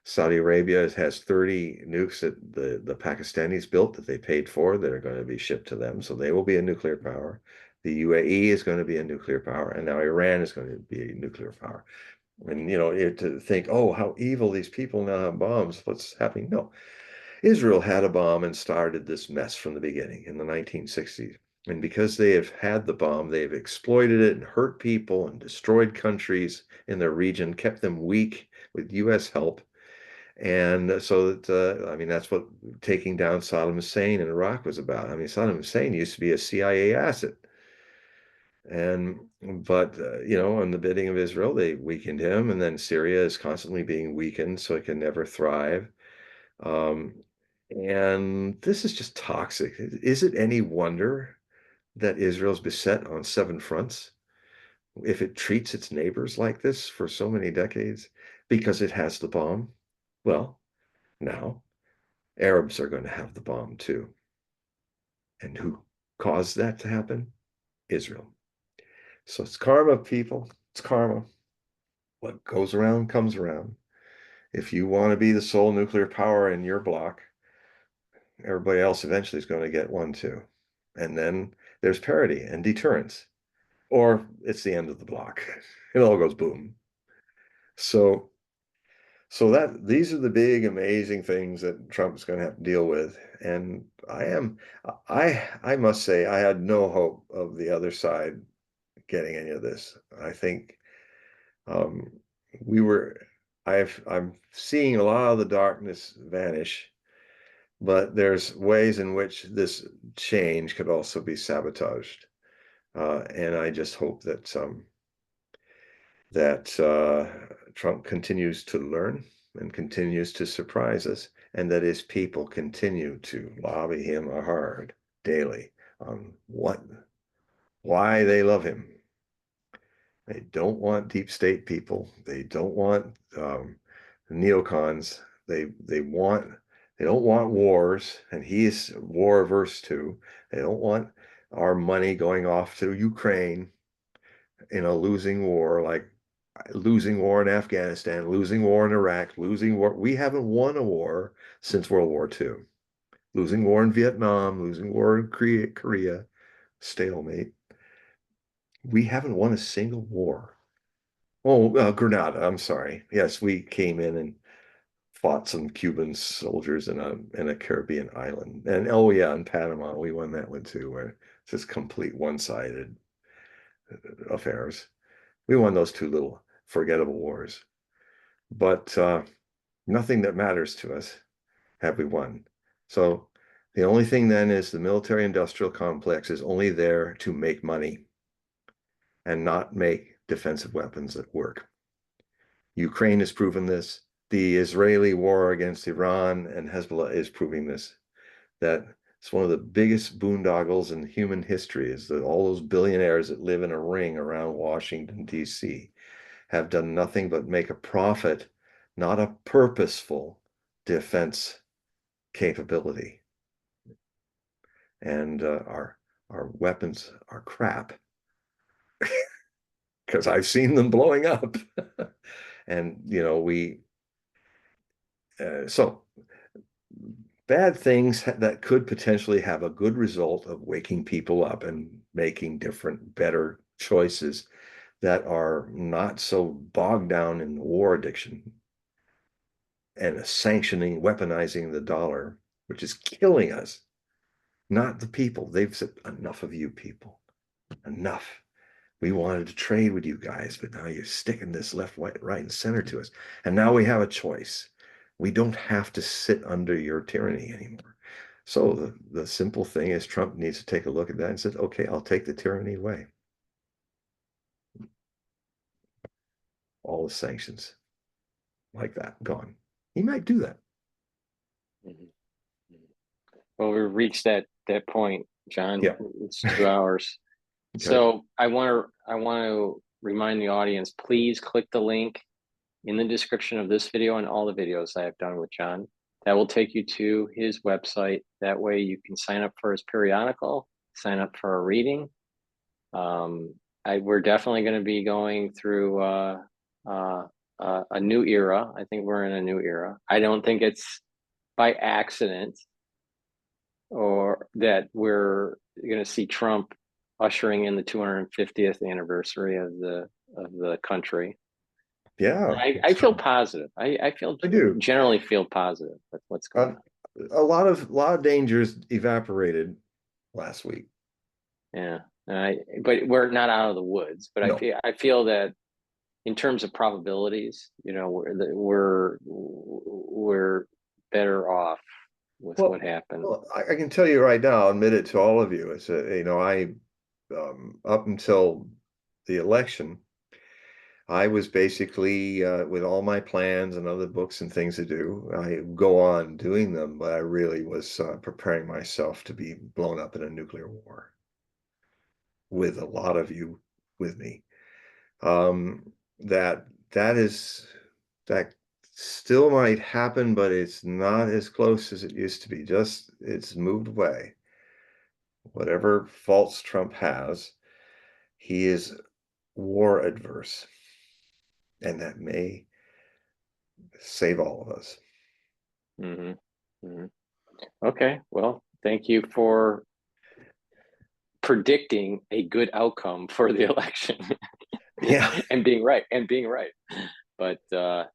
Saudi Arabia has 30 nukes that the Pakistanis built that they paid for that are going to be shipped to them. So they will be a nuclear power. The UAE is going to be a nuclear power, and now Iran is going to be a nuclear power. And to think, oh, how evil these people now have bombs. What's happening? No, Israel had a bomb and started this mess from the beginning in the 1960s. And because they have had the bomb, they've exploited it and hurt people and destroyed countries in their region, kept them weak with U.S. help. And so that, I mean, that's what taking down Saddam Hussein in Iraq was about. I mean, Saddam Hussein used to be a CIA asset. But on the bidding of Israel, they weakened him, and then Syria is constantly being weakened, so it can never thrive. Um, and this is just toxic. Is it any wonder that Israel's beset on 7 fronts if it treats its neighbors like this for so many decades because it has the bomb? Well, now Arabs are going to have the bomb too. And who caused that to happen? Israel. So it's karma, people. It's karma. What goes around comes around. If you want to be the sole nuclear power in your block, everybody else eventually is going to get one too. And then there's parity and deterrence, or it's the end of the block. It all goes boom. So, so that these are the big, amazing things that Trump is going to have to deal with. And I must say, I had no hope of the other side getting any of this. I think um, we were. I'm seeing a lot of the darkness vanish, but there's ways in which this change could also be sabotaged. And I just hope that Trump continues to learn and continues to surprise us, and that his people continue to lobby him hard daily on why they love him. They don't want deep state people. They don't want neocons. They don't want wars, and he is war averse too. They don't want our money going off to Ukraine in a losing war, like losing war in Afghanistan, losing war in Iraq, losing war. We haven't won a war since World War II. Losing war in Vietnam, losing war in Korea, stalemate. We haven't won a single war. Oh, Grenada, I'm sorry. Yes, we came in and fought some Cuban soldiers in a Caribbean island. And oh yeah, in Panama, we won that one too, where it's just complete one-sided affairs. We won those two little forgettable wars. But nothing that matters to us have we won. So the only thing then is the military industrial complex is only there to make money and not make defensive weapons that work. Ukraine has proven this. The Israeli war against Iran and Hezbollah is proving this, that it's one of the biggest boondoggles in human history is that all those billionaires that live in a ring around Washington, D.C. have done nothing but make a profit, not a purposeful defense capability. And our weapons are crap because I've seen them blowing up. And so bad things that could potentially have a good result of waking people up and making different, better choices that are not so bogged down in war addiction and sanctioning, weaponizing the dollar, which is killing us, not the people. They've said, enough of you people, enough. We wanted to trade with you guys, but now you're sticking this left, right, and center to us. And now we have a choice. We don't have to sit under your tyranny anymore. So the simple thing is Trump needs to take a look at that and says, okay, I'll take the tyranny away. All the sanctions like that, gone. he might do that. Mhm. Well, we've reached that point, John. Yeah. It's 2 hours. Okay. So I want to remind the audience, please click the link in the description of this video and all the videos I have done with John. That will take you to his website. That way you can sign up for his periodical, sign up for a reading. We're definitely going to be going through a new era. I think we're in a new era. I don't think it's by accident or that we're going to see Trump ushering in the 250th anniversary of the country. Yeah. I feel positive. I feel I do. generally feel positive with what's going Um, on. a lot of dangers evaporated last week. Yeah, but we're not out of the woods. But No. I feel that in terms of probabilities, we're better off with what Well, happened. I can tell you right now, I'll admit it to all of you, is that, I up until the election, I was basically with all my plans and other books and things to do. I go on doing them, but I really was preparing myself to be blown up in a nuclear war with a lot of you with me. That still might happen, but it's not as close as it used to be. Just it's moved away. Whatever faults Trump has, he is war adverse, and that may save all of us. Hmm. Hmm. Okay, well, thank you for predicting a good outcome for the election Yeah, and being right but I'm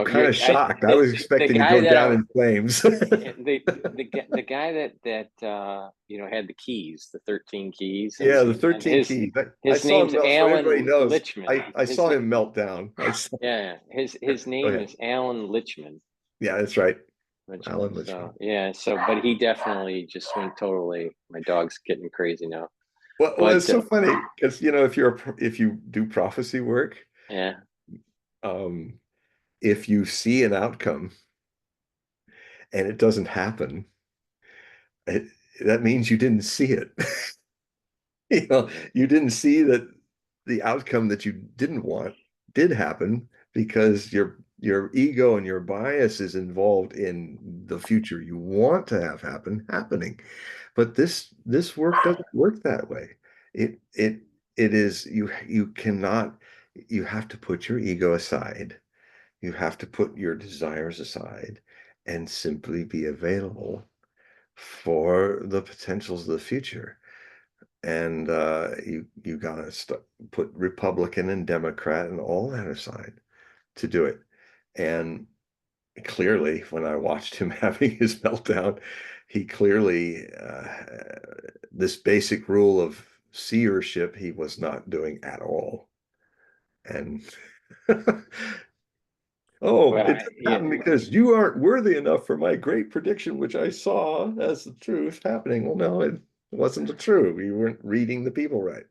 kind you're of shocked. I was the expecting to guy go that down in flames. the guy that had the keys, the 13 keys, Yeah, the and 13 keys. I his saw him name's melt, so everybody Alan knows. Lichman. I his saw him melt down. I saw. Yeah, his Go name ahead. is Alan Lichman. Yeah, that's right. Lichman. Alan So Richmond. yeah, but he definitely just went totally. My dog's getting crazy now. Well, But it's so funny because if you do prophecy work, yeah, um, if you see an outcome and it doesn't happen, it, that means you didn't see it. You didn't see that the outcome that you didn't want did happen because your ego and your bias is involved in the future you want to have happening. But this work doesn't work that way. It is you cannot you have to put your ego aside. You have to put your desires aside and simply be available for the potentials of the future. And you gotta put Republican and Democrat and all that aside to do it. And clearly, when I watched him having his meltdown, he clearly this basic rule of seership he was not doing at all. And oh, well, it didn't yeah, happen because you aren't worthy enough for my great prediction, which I saw as the truth happening. Well, no, it wasn't the true. You weren't reading the people right.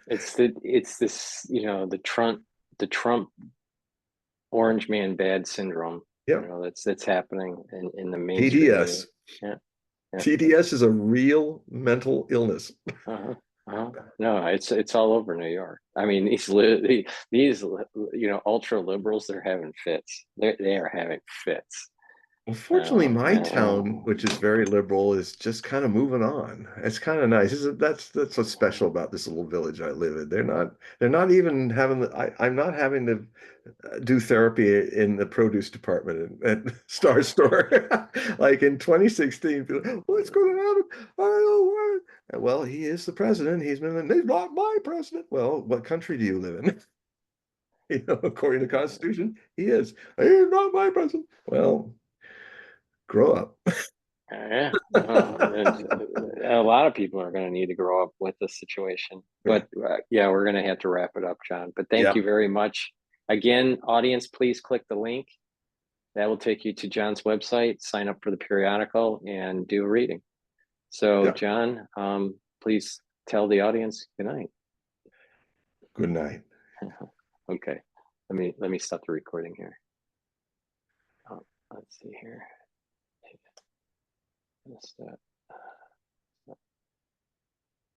it's this the Trump orange man bad syndrome. Yep. That's happening in the mainstream media. PDS. Yeah, yeah. PDS is a real mental illness. Uh-huh. Uh-huh. No, it's all over New York. I mean, these ultra liberals, they're having fits. They are having fits. Unfortunately, my Uh, town, which is very liberal, is just kind of moving on. It's kind of nice. That's what's special about this little village I live in. They're not even having I'm not having to do therapy in the produce department at Star Store. Like in 2016, people, what's going to happen? I don't know what. Well, he is the president. He's not my president. Well, what country do you live in? According to the Constitution, he is. He's not my president. Well, grow up. yeah, and a lot of people are going to need to grow up with this situation. Yeah. But yeah, we're going to have to wrap it up, John. But thank Yeah. you very much. Again, audience, please click the link. That will take you to John's website, sign up for the periodical, and do a reading. So, Yeah. John, please tell the audience good night. Good night. Okay, let me stop the recording here. let's see here. Missed that.